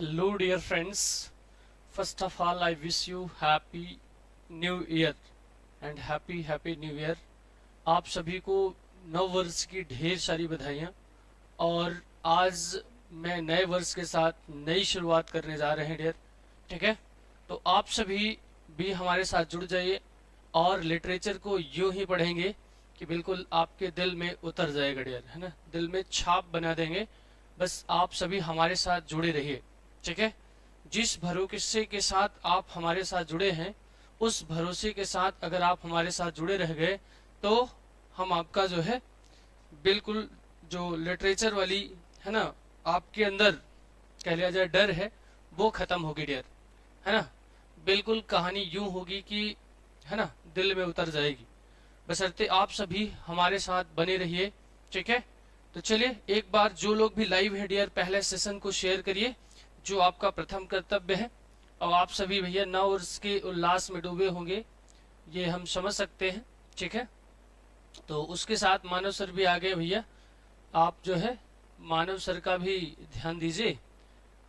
Hello, dear friends. First of all, I wish you happy New Year and happy New Year. आप सभी को नव वर्ष की ढेर सारी बधाइयाँ। और आज मैं नए वर्ष के साथ नई शुरुआत करने जा रहे हैं डियर। ठीक है, तो आप सभी भी हमारे साथ जुड़ जाइए और लिटरेचर को यूं ही पढ़ेंगे कि बिल्कुल आपके दिल में उतर जाएगा डियर, है ना, दिल में छाप बना देंगे। बस आप सभी हमारे साथ जुड़े रहिए। ठीक है, जिस भरोसे के साथ आप हमारे साथ जुड़े हैं, उस भरोसे के साथ अगर आप हमारे साथ जुड़े रह गए तो हम आपका जो है बिल्कुल जो लिटरेचर वाली, है ना, आपके अंदर कह लिया जाए डर है, वो खत्म होगी डियर, है ना। बिल्कुल कहानी यूं होगी कि, है ना, दिल में उतर जाएगी। बशर्ते आप सभी हमारे साथ बने रहिए। ठीक है, तो चलिए एक बार जो लोग भी लाइव है डियर, पहले सेशन को शेयर करिए, जो आपका प्रथम कर्तव्य है। और आप सभी भैया नव वर्ष के उल्लास में डूबे होंगे, ये हम समझ सकते हैं। ठीक है, तो उसके साथ मानव सर भी आ गए भैया। आप जो है मानव सर का भी ध्यान दीजिए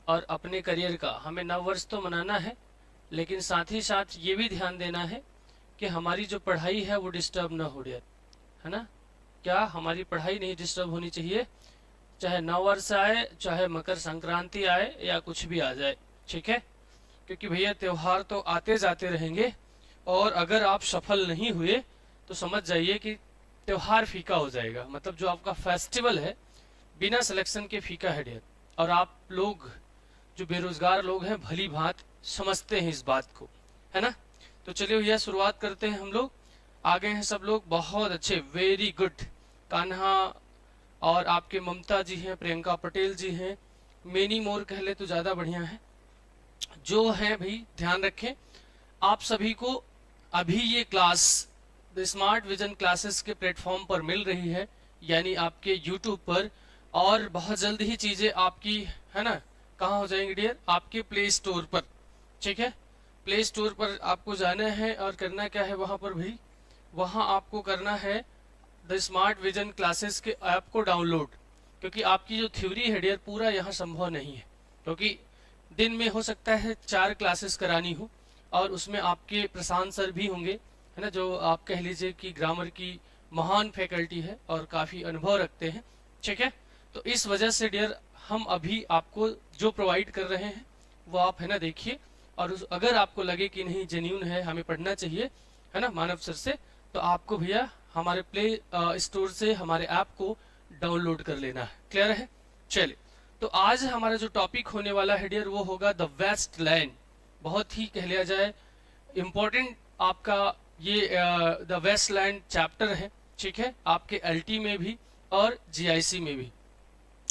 और अपने करियर का, हमें नव वर्ष तो मनाना है, लेकिन साथ ही साथ ये भी ध्यान देना है कि हमारी जो पढ़ाई है वो डिस्टर्ब ना हो डियर, है ना। क्या हमारी पढ़ाई नहीं डिस्टर्ब होनी चाहिए, चाहे नव वर्ष आए, चाहे मकर संक्रांति आए, या कुछ भी आ जाए। ठीक है, क्योंकि भैया त्योहार तो आते जाते रहेंगे, और अगर आप सफल नहीं हुए तो समझ जाइए कि त्योहार फीका हो जाएगा। मतलब जो आपका फेस्टिवल है बिना सिलेक्शन के फीका है डियर। और आप लोग जो बेरोजगार लोग हैं भली भांत समझते हैं इस बात को, है ना। तो चलिए भैया शुरुआत करते हैं। हम लोग आ गए हैं सब लोग, बहुत अच्छे, वेरी गुड। कान्हा और आपके ममता जी हैं, प्रियंका पटेल जी हैं, मेनी मोर कह ले तो ज्यादा बढ़िया है। जो है भाई ध्यान रखें, आप सभी को अभी ये class the smart vision classes के प्लेटफॉर्म पर मिल रही है, यानी आपके यूट्यूब पर। और बहुत जल्द ही चीजें आपकी, है ना, कहाँ हो जाएंगी डियर, आपके प्ले स्टोर पर। ठीक है, प्ले स्टोर पर आपको जाना है और करना क्या है वहां पर भाई, वहां आपको करना है द स्मार्ट विजन क्लासेस के ऐप को डाउनलोड। क्योंकि आपकी जो थ्योरी है डियर पूरा यहाँ संभव नहीं है, क्योंकि दिन में हो सकता है 4 क्लासेस करानी हो, और उसमें आपके प्रशांत सर भी होंगे, है ना, जो आप कह लीजिए कि ग्रामर की महान फैकल्टी है और काफी अनुभव रखते हैं। ठीक है, तो इस वजह से डियर हम अभी आपको जो प्रोवाइड कर रहे हैं वो आप, है ना, देखिए। और अगर आपको लगे कि नहीं जेन्यून है, हमें पढ़ना चाहिए, है ना, मानव सर से, तो आपको भैया हमारे प्ले स्टोर से हमारे ऐप को डाउनलोड कर लेना है। क्लियर है। चलिए, तो आज हमारा जो टॉपिक होने वाला है डियर वो होगा द वेस्ट लैंड। बहुत ही कह लिया जाए इम्पोर्टेंट आपका ये द वेस्ट लैंड चैप्टर है। ठीक है, आपके एलटी में भी और जीआईसी में भी।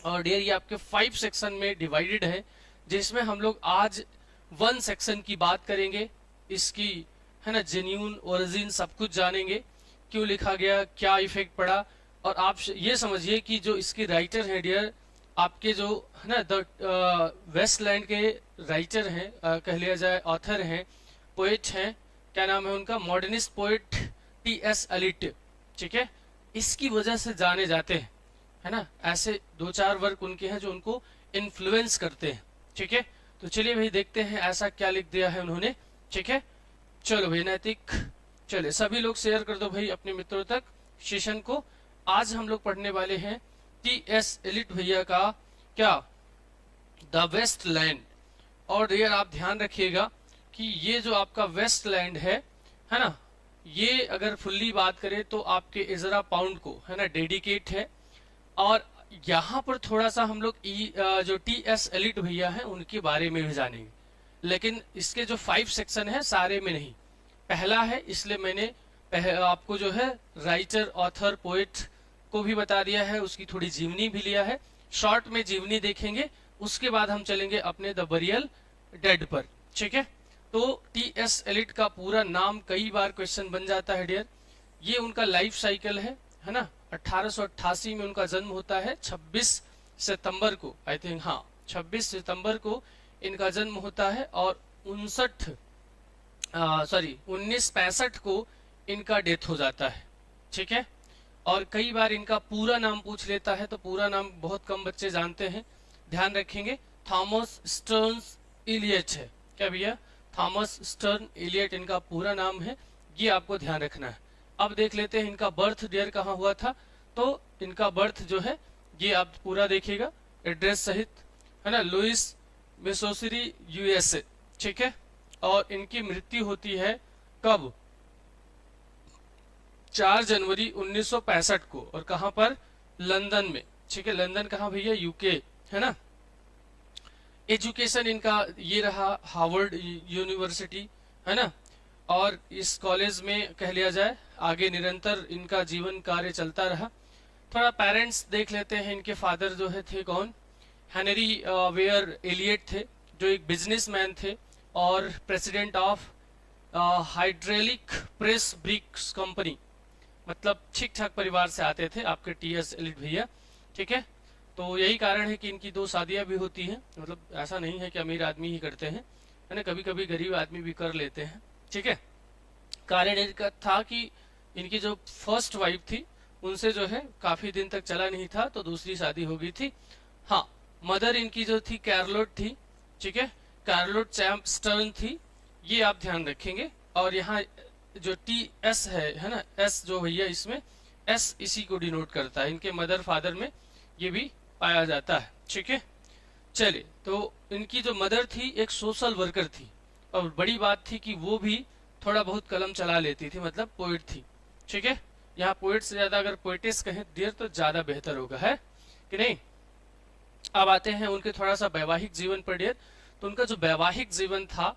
और डियर ये आपके 5 सेक्शन में डिवाइडेड है, जिसमें हम लोग आज 1 सेक्शन की बात करेंगे। इसकी, है ना, जेन्यून ओरिजिन सब कुछ जानेंगे, क्यों लिखा गया, क्या इफेक्ट पड़ा। और आप ये समझिए कि जो इसके राइटर है डियर, आपके जो, है ना, द वेस्ट लैंड के राइटर हैं, कह लिया जाए ऑथर हैं, पोएट हैं, क्या नाम है उनका, मॉडर्निस्ट पोएट टी.एस. एलिट। ठीक है, इसकी वजह से जाने जाते हैं, है ना। ऐसे 2-4 वर्क उनके हैं जो उनको इन्फ्लुएंस करते हैं। ठीक है, तो चलिए भाई देखते हैं ऐसा क्या लिख दिया है उन्होंने। ठीक है, चलो भाई नैतिक, चलिए सभी लोग शेयर कर दो भाई अपने मित्रों तक सेशन को। आज हम लोग पढ़ने वाले हैं टी.एस. एलिट भैया का क्या, द वेस्ट लैंड। और डियर आप ध्यान रखिएगा कि ये जो आपका वेस्ट लैंड है ना, ये अगर फुल्ली बात करें तो आपके इजरा पाउंड को, है ना, डेडिकेट है। और यहाँ पर थोड़ा सा हम लोग जो टी.एस. एलिट भैया हैं उनके बारे में भी जानेंगे, लेकिन इसके जो 5 सेक्शन है सारे में नहीं। पहला है, इसलिए मैंने आपको जो है राइटर, ऑथर, पोएट को भी बता दिया है, उसकी थोड़ी जीवनी भी लिया है। शॉर्ट में जीवनी देखेंगे, उसके बाद हम चलेंगे अपने द बरियल डेड पर। ठीक है, तो टी.एस. एलिट का पूरा नाम कई बार क्वेश्चन बन जाता है डियर। ये उनका लाइफ साइकिल है ना। 1888 में उनका जन्म होता है, 26 सितंबर को, आई थिंक, हाँ 26 सितंबर को इनका जन्म होता है। और 1965 को इनका डेथ हो जाता है। ठीक है, और कई बार इनका पूरा नाम पूछ लेता है, तो पूरा नाम बहुत कम बच्चे जानते हैं, ध्यान रखेंगे। थॉमस स्टर्न इलियट है। क्या भैया? थॉमस स्टर्न इलियट इनका पूरा नाम है, ये आपको ध्यान रखना है। अब देख लेते हैं इनका बर्थ डेयर कहाँ हुआ था। तो इनका बर्थ जो है ये आप पूरा देखिएगा एड्रेस सहित, है ना, लुइस मिसोरी यूएसए, ठीक है। और इनकी मृत्यु होती है कब? 4 जनवरी 1965 को। और कहां पर? लंदन में, ठीक है। लंदन कहाँ भैया? यूके, है ना। एजुकेशन इनका ये रहा हार्वर्ड यूनिवर्सिटी, है ना। और इस कॉलेज में कह लिया जाए आगे निरंतर इनका जीवन कार्य चलता रहा। थोड़ा पेरेंट्स देख लेते हैं। इनके फादर जो है थे कौन? हेनरी वेयर एलियट थे, जो एक बिजनेसमैन थे और president of hydraulic press bricks company, मतलब ठीक ठाक परिवार से आते थे आपके टीएस एलिट भैया, ठीक है। तो यही कारण है कि इनकी 2 शादियां भी होती हैं। मतलब ऐसा नहीं है कि अमीर आदमी ही करते हैं, है ना, कभी कभी गरीब आदमी भी कर लेते हैं, ठीक है। कारण इनका था कि इनकी जो फर्स्ट वाइफ थी उनसे जो है काफी दिन तक चला नहीं था, तो दूसरी शादी हो गई थी। हाँ, मदर इनकी जो थी कैरलोट थी, ठीक है, कैरलोट चैम्प स्टर्न थी, ये आप ध्यान रखेंगे। और यहाँ जो टी एस है ना, एस जो भैया इसमें एस इसी को डिनोट करता है, इनके मदर फादर में ये भी पाया जाता है, ठीक है। चलिए, तो इनकी जो मदर थी एक सोशल वर्कर थी, और बड़ी बात थी कि वो भी थोड़ा बहुत कलम चला लेती थी, मतलब पोइट थी, ठीक है। यहाँ पोइट से ज्यादा अगर पोइटेस कहें डियर तो ज्यादा बेहतर होगा, है कि नहीं। अब आते हैं उनके थोड़ा सा वैवाहिक जीवन पर डियर। तो उनका जो वैवाहिक जीवन था,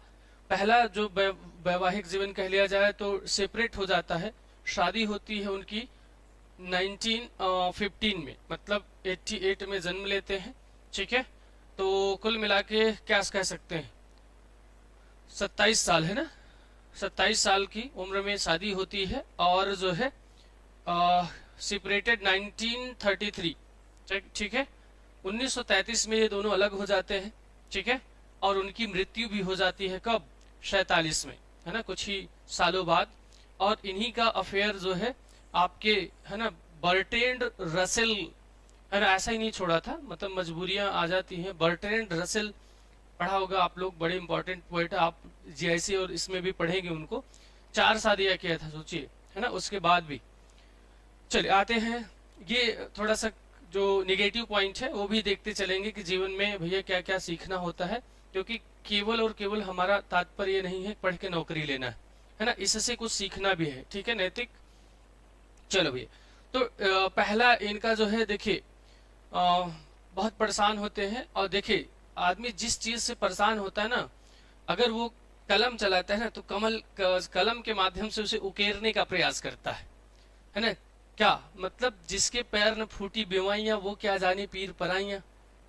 पहला जो वैवाहिक जीवन कह लिया जाए तो सेपरेट हो जाता है। शादी होती है उनकी 1915 में, मतलब 88 में जन्म लेते हैं, ठीक है। तो कुल मिला के क्या कह सकते हैं, 27 साल, है ना, 27 साल की उम्र में शादी होती है। और जो है सेपरेटेड 1933, ठीक है। 1933 में ये दोनों अलग हो जाते हैं, ठीक है। और उनकी मृत्यु भी हो जाती है कब? 47 में, है ना, कुछ ही सालों बाद। और इन्हीं का अफेयर जो है आपके, है ना, बर्ट्रैंड रसेल, है ना, ऐसा ही नहीं छोड़ा था, मतलब मजबूरियां आ जाती हैं। बर्ट्रैंड रसेल पढ़ा होगा आप लोग, बड़े इंपॉर्टेंट पोएट, आप जीआईसी और इसमें भी पढ़ेंगे उनको। 4 शादियां किया था, सोचिए, है ना, उसके बाद भी। चलिए आते हैं, ये थोड़ा सा जो निगेटिव पॉइंट है वो भी देखते चलेंगे कि जीवन में भैया क्या क्या सीखना होता है, क्योंकि केवल और केवल हमारा तात्पर्य नहीं है पढ़ के नौकरी लेना, है ना, इससे कुछ सीखना भी है, ठीक है, नैतिक। चलो भैया, तो पहला इनका जो है देखिए, बहुत परेशान होते हैं। और देखिए, आदमी जिस चीज से परेशान होता है ना, अगर वो कलम चलाता है ना, तो कलम के माध्यम से उसे उकेरने का प्रयास करता है ना। क्या मतलब, जिसके पैर न फूटी बेवाइयां वो क्या जाने पीर पराइयां,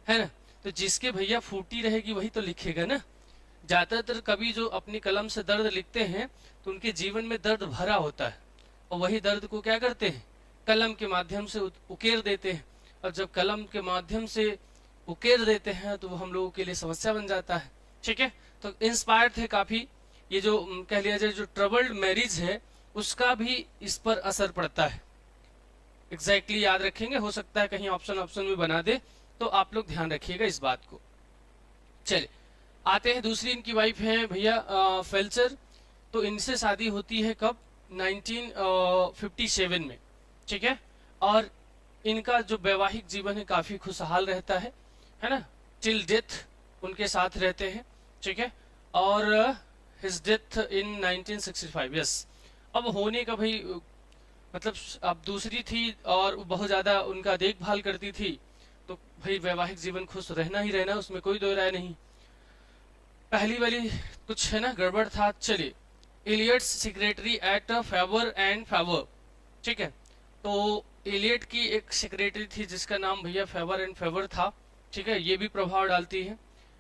है ना। तो जिसके भैया फूटी रहेगी वही तो लिखेगा ना। ज्यादातर कवि जो अपनी कलम से दर्द लिखते हैं तो उनके जीवन में दर्द भरा होता है, और वही दर्द को क्या करते हैं, कलम के माध्यम से उकेर देते हैं। और जब कलम के माध्यम से उकेर देते हैं तो वो हम लोगों के लिए समस्या बन जाता है, ठीक है। तो इंस्पायर्ड थे काफी। ये जो कह लिया जाए जो ट्रबल्ड मैरिज है उसका भी इस पर असर पड़ता है। एग्जैक्टली याद रखेंगे, हो सकता है कहीं ऑप्शन में बना दे, तो आप लोग ध्यान रखिएगा इस बात को। चलिए आते हैं, दूसरी इनकी वाइफ है भैया फेल्चर। तो इनसे शादी होती है कब? 1957 में, ठीक है। और इनका जो वैवाहिक जीवन है काफी खुशहाल रहता है ना, टिल डेथ उनके साथ रहते हैं, ठीक है। और हिज डेथ इन 1965, यस। अब होने का भाई मतलब, अब दूसरी थी और बहुत ज्यादा उनका देखभाल करती थी, तो भाई वैवाहिक जीवन खुश रहना ही रहना, उसमें कोई दो राय नहीं। पहली वाली कुछ है ना गड़बड़ था। चलिए, Eliot's secretary at Faber and Faber, ठीक है। तो इलियट की एक सेक्रेटरी थी जिसका नाम भैया फेवर एंड फेवर था, ठीक है, ये भी प्रभाव डालती है।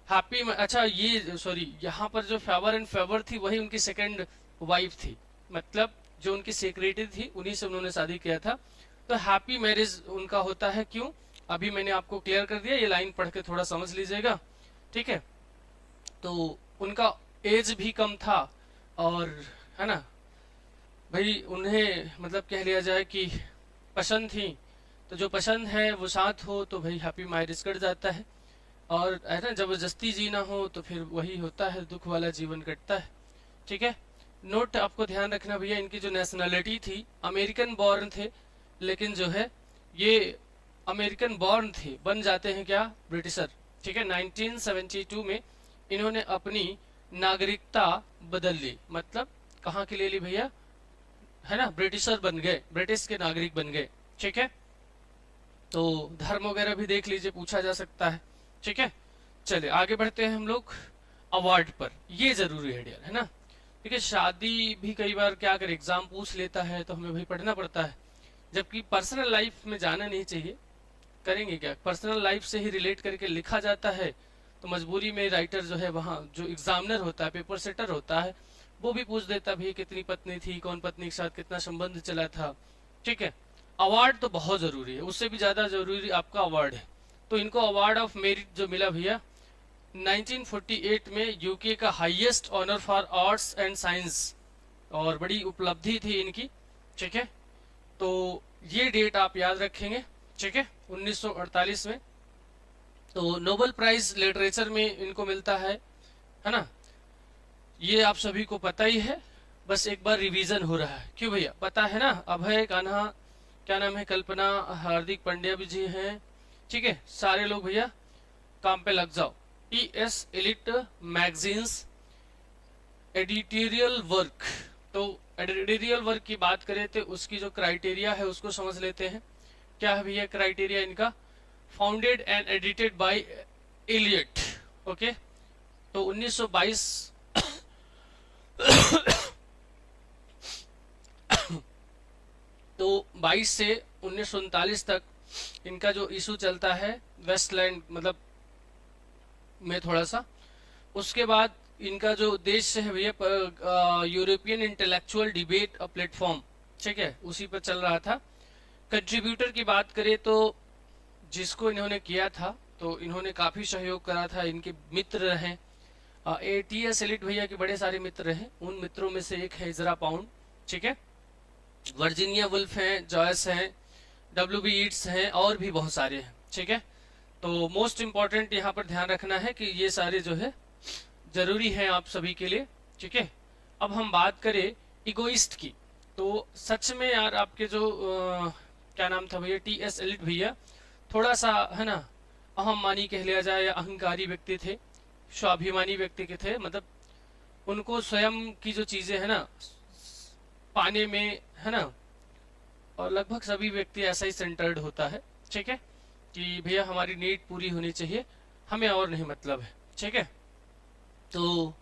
हैप्पी, अच्छा ये सॉरी, यहाँ पर जो फेवर एंड फेवर थी वही उनकी सेकंड वाइफ थी, मतलब जो उनकी सेक्रेटरी थी उन्हीं से उन्होंने शादी किया था। तो हैप्पी मैरिज उनका होता है, क्यों, अभी मैंने आपको क्लियर कर दिया, ये लाइन पढ़ के थोड़ा समझ लीजिएगा, ठीक है। तो उनका एज भी कम था, और है ना भाई, उन्हें मतलब कह लिया जाए कि पसंद थी, तो जो पसंद है वो साथ हो तो भाई हैप्पी मैरिज कर जाता है। और है ना, जबरदस्ती जीना हो तो फिर वही होता है, दुख वाला जीवन कटता है। ठीक है। नोट आपको ध्यान रखना भैया, इनकी जो नेशनलिटी थी, अमेरिकन बॉर्न थे, लेकिन जो है ये अमेरिकन बॉर्न थे, बन जाते हैं क्या, ब्रिटिशर। ठीक है। 1972 में इन्होंने अपनी नागरिकता बदल ली, मतलब कहाँ की ले ली भैया, है ना, ब्रिटिशर बन गए, ब्रिटिश के नागरिक बन गए। ठीक है। तो धर्म वगैरह भी देख लीजिए, पूछा जा सकता है। ठीक है। चलिए आगे बढ़ते हैं हम लोग अवार्ड पर, ये जरूरी है डियर, है ना। देखिए शादी भी कई बार क्या कर एग्जाम पूछ लेता है तो हमें भाई पढ़ना पड़ता है, जबकि पर्सनल लाइफ में जाना नहीं चाहिए। करेंगे क्या, पर्सनल लाइफ से ही रिलेट करके लिखा जाता है, तो मजबूरी में राइटर जो है वहाँ जो एग्जामिनर होता है, पेपर सेटर होता है, वो भी पूछ देता भी कितनी पत्नी थी, कौन पत्नी के साथ कितना संबंध चला था। ठीक है। अवार्ड तो बहुत जरूरी है, उससे भी ज्यादा जरूरी आपका अवार्ड है। तो इनको अवार्ड ऑफ मेरिट जो मिला भैया 1948 में, यूके का highest honour for arts and science, और बड़ी उपलब्धि थी इनकी। ठीक है। तो ये डेट आप याद रखेंगे। ठीक है। 1948 में तो नोबेल प्राइज लिटरेचर में इनको मिलता है ना। ये आप सभी को पता ही है, बस एक बार रिवीजन हो रहा है। क्यों भैया, पता है ना, अभय कान्हा, क्या नाम है, कल्पना, हार्दिक पांड्या भी जी हैं। ठीक है। सारे लोग भैया काम पे लग जाओ। T S Eliot magazines editorial work, तो एडिटोरियल वर्क की बात करें तो उसकी जो क्राइटेरिया है उसको समझ लेते हैं। क्या है भैया क्राइटेरिया इनका, founded and edited by Eliot. Okay. तो 1922 तो 22 से 1939 तक इनका जो इशू चलता है वेस्टलैंड मतलब में थोड़ा सा, उसके बाद इनका जो देश है भैया यूरोपियन इंटेलेक्चुअल डिबेट प्लेटफॉर्म, ठीक है, उसी पर चल रहा था। कंट्रीब्यूटर की बात करें तो जिसको इन्होंने किया था तो इन्होंने काफी सहयोग करा था, इनके मित्र रहे टीएस एलिट भैया के बड़े सारे मित्र हैं, उन मित्रों में से एक है इजरा पाउंड। ठीक है। वर्जीनिया वुल्फ हैं, जॉयस हैं, डब्ल्यू बी ईट्स हैं, और भी बहुत सारे हैं। ठीक है। तो मोस्ट इंपॉर्टेंट यहाँ पर ध्यान रखना है कि ये सारे जो है जरूरी है आप सभी के लिए। ठीक है। अब हम बात करें इगोइस्ट की, तो सच में यार आपके जो क्या नाम था भैया, टीएस एलिट भैया, थोड़ा सा है ना अहममानी कह लिया जाए या अहंकारी व्यक्ति थे, स्वाभिमानी व्यक्ति के थे, मतलब उनको स्वयं की जो चीजें है ना पाने में, है ना, और लगभग सभी व्यक्ति ऐसा ही सेंटर्ड होता है। ठीक है। कि भैया हमारी नीड पूरी होनी चाहिए, हमें और नहीं मतलब है। ठीक है। तो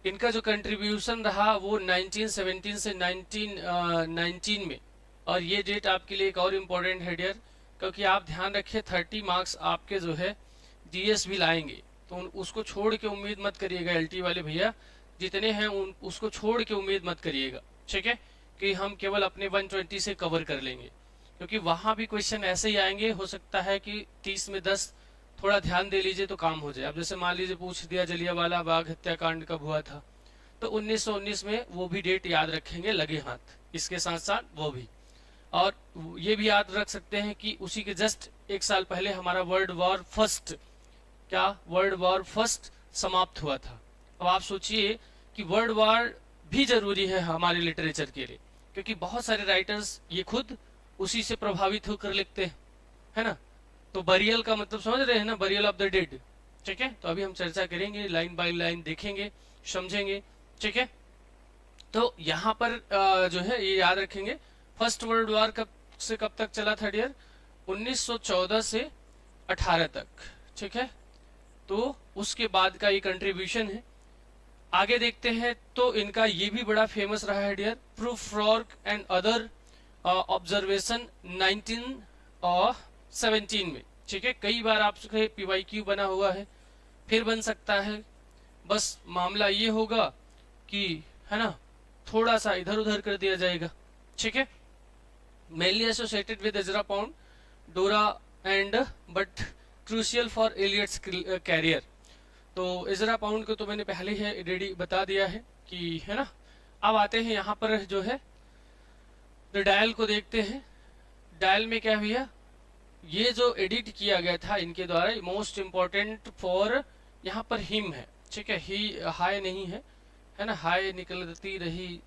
इनका जो कंट्रीब्यूशन रहा वो 1917 से 1919 में, और ये डेट आपके लिए एक और इम्पोर्टेंट है डियर, क्योंकि आप ध्यान रखिए 30 मार्क्स आपके जो है जीएस भी लाएंगे, तो उसको छोड़ के उम्मीद मत करिएगा, एलटी वाले भैया जितने हैं उसको छोड़ के उम्मीद मत करिएगा। ठीक है। कि हम केवल अपने 120 से कवर कर लेंगे, क्योंकि वहां भी क्वेश्चन ऐसे ही आएंगे, हो सकता है कि 30 में 10, थोड़ा ध्यान दे लीजिए तो काम हो जाए। अब जैसे मान लीजिए पूछ दिया जलियांवाला बाग हत्याकांड कब हुआ था, तो 1919 में, वो भी डेट याद रखेंगे लगे हाथ, इसके साथ साथ वो भी। और ये भी याद रख सकते हैं कि उसी के जस्ट एक साल पहले हमारा वर्ल्ड वॉर फर्स्ट, क्या वर्ल्ड वॉर फर्स्ट समाप्त हुआ था। अब आप सोचिए कि वर्ल्ड वॉर भी जरूरी है हमारे लिटरेचर के लिए, क्योंकि बहुत सारे राइटर्स ये खुद उसी से प्रभावित होकर लिखते हैं, है ना। तो बरियल का मतलब समझ रहे हैं ना, बरियल ऑफ द डेड। ठीक है। तो अभी हम चर्चा करेंगे, लाइन बाय लाइन देखेंगे, समझेंगे। ठीक है। तो यहाँ पर जो है ये याद रखेंगे, फर्स्ट वर्ल्ड वॉर कब से कब तक चला था डियर, 1914 से 18 तक। ठीक है। तो उसके बाद का ये कंट्रीब्यूशन है। आगे देखते हैं तो इनका ये भी बड़ा फेमस रहा है dear, proof work and other observation 1917 में। ठीक है। कई बार आपसे पीवाईक्यू बना हुआ है, फिर बन सकता है, बस मामला ये होगा कि है ना थोड़ा सा इधर उधर कर दिया जाएगा। ठीक है। Mainly associated with Ezra Pound, Dora and but crucial for Eliot's career. तो एजरा पाउंड को तो मैंने पहले ही रेडी बता दिया है कि, है ना। अब आते हैं यहाँ पर जो है डायल को देखते हैं। डायल में क्या भैया ये जो एडिट किया गया था इनके द्वारा, मोस्ट इम्पोर्टेंट फॉर यहाँ पर हिम है, ठीक है, ही हाय नहीं है, है ना, हाय निकलती रही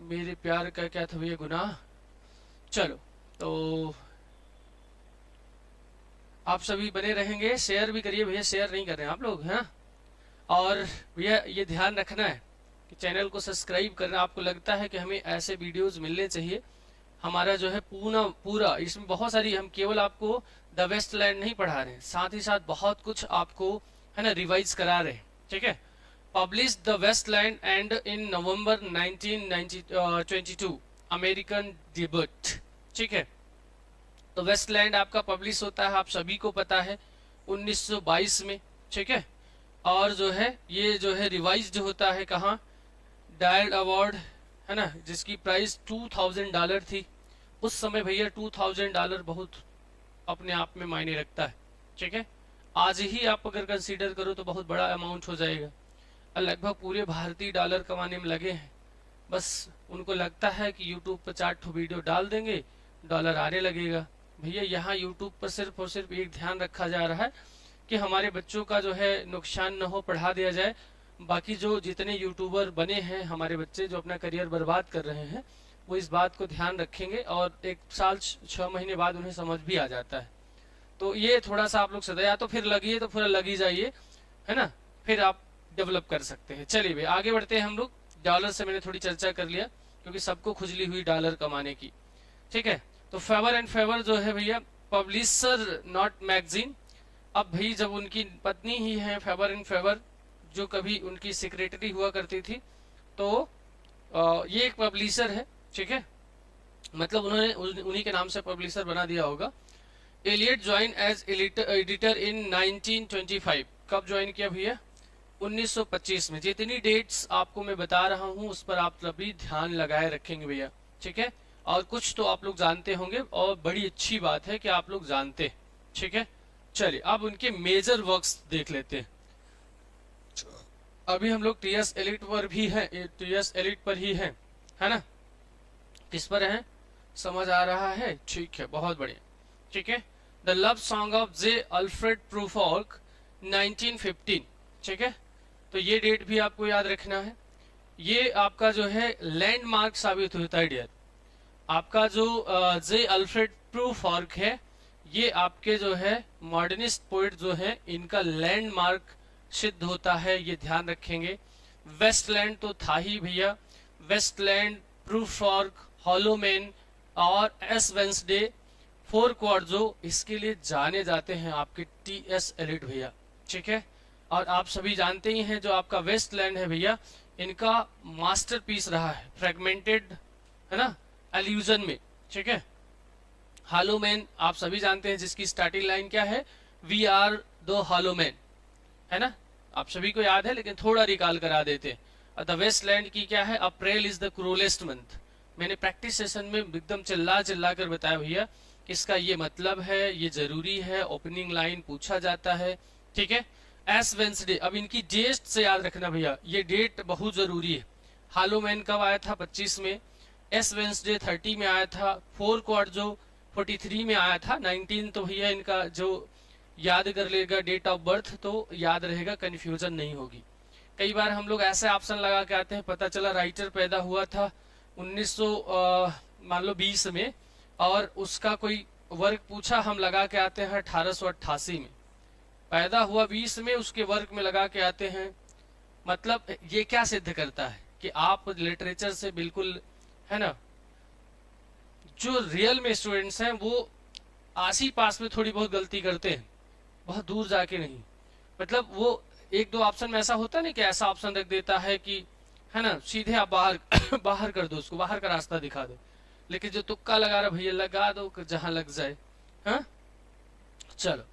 मेरे प्यार का क्या था भैया गुनाह। चलो, तो आप सभी बने रहेंगे, शेयर भी करिए भैया, शेयर नहीं कर रहे हैं आप लोग, हैं। और भैया ये ध्यान रखना है कि चैनल को सब्सक्राइब करना। आपको लगता है कि हमें ऐसे वीडियोस मिलने चाहिए, हमारा जो है पूरा इसमें बहुत सारी, हम केवल आपको द वेस्टलैंड नहीं पढ़ा रहे हैं, साथ ही साथ बहुत कुछ आपको, है ना, रिवाइज करा रहे हैं, ठीक है। Publish the Waste Land and in November 1922 American debut, ठीक है। तो वेस्टलैंड आपका पब्लिश होता है, आप सभी को पता है, 1922 में, ठीक है। और जो है ये जो है रिवाइज होता है कहाँ, डायल अवार्ड, है ना, जिसकी प्राइस $2000 थी उस समय भैया। $2000 बहुत अपने आप में मायने रखता है, ठीक है। आज ही आप अगर कंसीडर करो तो बहुत बड़ा अमाउंट हो जाएगा, और लगभग पूरे भारतीय डॉलर कमाने में लगे हैं। बस उनको लगता है कि यूट्यूब पर 4 वीडियो डाल देंगे, डॉलर आने लगेगा। भैया यहाँ यूट्यूब पर सिर्फ और सिर्फ एक ध्यान रखा जा रहा है कि हमारे बच्चों का जो है नुकसान न हो, पढ़ा दिया जाए। बाकी जो जितने यूट्यूबर बने हैं हमारे बच्चे जो अपना करियर बर्बाद कर रहे हैं, वो इस बात को ध्यान रखेंगे और 1 साल 6 महीने बाद उन्हें समझ भी आ जाता है। तो ये थोड़ा सा आप लोग सदा, या तो फिर लगिए तो पूरा लग ही जाइए, है ना, फिर आप डेवलप कर सकते हैं। चलिए भाई आगे बढ़ते हैं हम लोग। डॉलर से मैंने थोड़ी चर्चा कर लिया क्योंकि सबको खुजली हुई डॉलर कमाने की, ठीक है। तो फेवर एंड फेवर जो है भैया, पब्लिशर नॉट मैगजीन। अब भाई जब उनकी पत्नी ही है फेवर एंड फेवर, जो कभी उनकी सेक्रेटरी हुआ करती थी, तो ये एक पब्लिशर है, ठीक है, मतलब उन्होंने उन्हीं के नाम से पब्लिशर बना दिया होगा। Eliot join as editor in 1925। कब ज्वाइन किया भैया? 1925 में। जितनी डेट्स आपको मैं बता रहा हूँ उस पर आप सभी ध्यान लगाए रखेंगे भैया, ठीक है। और कुछ तो आप लोग जानते होंगे और बड़ी अच्छी बात है कि आप लोग जानते हैं, ठीक है। चलिए अब उनके मेजर वर्क्स देख लेते हैं। अभी हम लोग टीएस एलिट पर भी हैं, टीएस एलिट पर ही हैं, है ना। किस पर हैं समझ आ रहा है? ठीक है, बहुत बढ़िया, ठीक है। The love song of J Alfred Prufrock 1915, ठीक है। तो ये डेट भी आपको याद रखना है। ये आपका जो है लैंडमार्क साबित होता है डियर। आपका जो जे अल्फ्रेड प्रूफॉर्क है, ये आपके जो है मॉडर्निस्ट पोइट जो है इनका लैंडमार्क सिद्ध होता है, ये ध्यान रखेंगे। वेस्टलैंड तो था ही भैया, वेस्टलैंड, प्रूफॉर्क, हॉलोमैन और एस वेंसडे, 4 क्वाड जो इसके लिए जाने जाते हैं आपके टीएस एलिट भैया, ठीक है। और आप सभी जानते ही हैं जो आपका वेस्टलैंड है भैया, इनका मास्टरपीस रहा है, फ्रेगमेंटेड, है ना, एल्यूजन में, ठीक है। हॉलोमैन आप सभी जानते हैं जिसकी स्टार्टिंग लाइन क्या है, वी आर द हॉलोमैन, है ना, आप सभी को याद है लेकिन थोड़ा रिकॉल करा देते हैं। द वेस्टलैंड की क्या है, April is the cruellest month. मैंने प्रैक्टिस सेशन में एकदम चिल्ला चिल्ला कर बताया भैया इसका ये मतलब है, ये जरूरी है, ओपनिंग लाइन पूछा जाता है, ठीक है। एस वेंसडे, अब इनकी डेट से याद रखना भैया, ये डेट बहुत जरूरी है। हॉलोमैन कब आया था? 25 में। एस वेंसडे 30 में आया था। 4 क्वाड जो 43 में आया था। 19 तो भैया इनका जो याद कर लेगा डेट ऑफ बर्थ तो याद रहेगा, कंफ्यूजन नहीं होगी। कई बार हम लोग ऐसे ऑप्शन लगा के आते हैं, पता चला राइटर पैदा हुआ था 1920 में और उसका कोई वर्क पूछा, हम लगा के आते हैं 1888 में। पैदा हुआ 20 में, उसके वर्क में लगा के आते हैं। मतलब ये क्या सिद्ध करता है कि आप लिटरेचर से बिल्कुल, है ना, जो रियल में स्टूडेंट्स हैं वो आस ही पास में थोड़ी बहुत गलती करते हैं, बहुत दूर जाके नहीं। मतलब वो 1-2 ऑप्शन में ऐसा होता नहीं कि ऐसा ऑप्शन रख देता है कि, है ना, सीधे आप बाहर बाहर कर दो, उसको बाहर का रास्ता दिखा दो। लेकिन जो तुक्का लगा रहा भैया लगा दो जहां लग जाए, हाँ। चलो,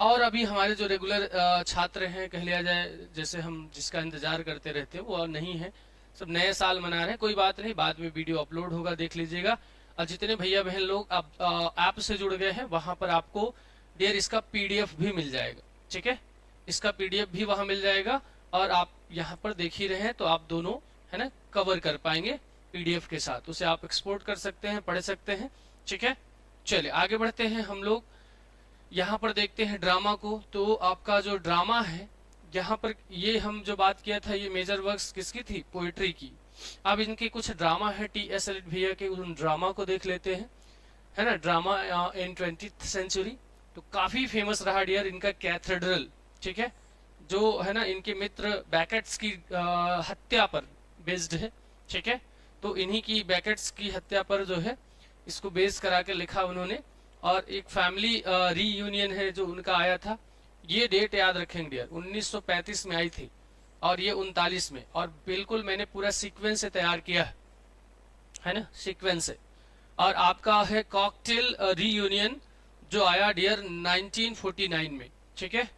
और अभी हमारे जो रेगुलर छात्र हैं कह लिया जाए, जैसे हम जिसका इंतजार करते रहते हैं, वो और नहीं है, सब नए साल मना रहे हैं। कोई बात नहीं, बाद में वीडियो अपलोड होगा, देख लीजिएगा। और जितने भैया बहन लोग अब ऐप से जुड़ गए हैं वहां पर आपको डियर इसका पीडीएफ भी मिल जाएगा, ठीक है। इसका पीडीएफ भी वहां मिल जाएगा और आप यहाँ पर देख ही रहे हैं तो आप दोनों, है ना, कवर कर पाएंगे पीडीएफ के साथ। उसे आप एक्सपोर्ट कर सकते हैं, पढ़ सकते हैं, ठीक है। चलिए आगे बढ़ते हैं हम लोग। यहाँ पर देखते हैं ड्रामा को, तो आपका जो ड्रामा है यहाँ पर, ये हम जो बात किया था ये मेजर वर्क्स किसकी थी, पोइट्री की। अब इनके कुछ ड्रामा है टी.एस. एलियट भैया के, उन ड्रामा को देख लेते हैं, है ना। ड्रामा इन 20th सेंचुरी, तो काफी फेमस रहा डियर इनका कैथेड्रल, ठीक है, जो है ना इनके मित्र बैकेट्स की हत्या पर बेस्ड है, ठीक है। तो इन्हीं की बैकेट्स की हत्या पर जो है इसको बेस करा के लिखा उन्होंने। और एक फैमिली रीयूनियन है जो उनका आया था, ये डेट याद रखेंगे डियर, 1935 में आई थी और ये 39 में, और बिल्कुल मैंने पूरा सीक्वेंस से तैयार किया है ना, सीक्वेंस से। और आपका है कॉकटेल रीयूनियन जो आया डियर 1949 में, ठीक है।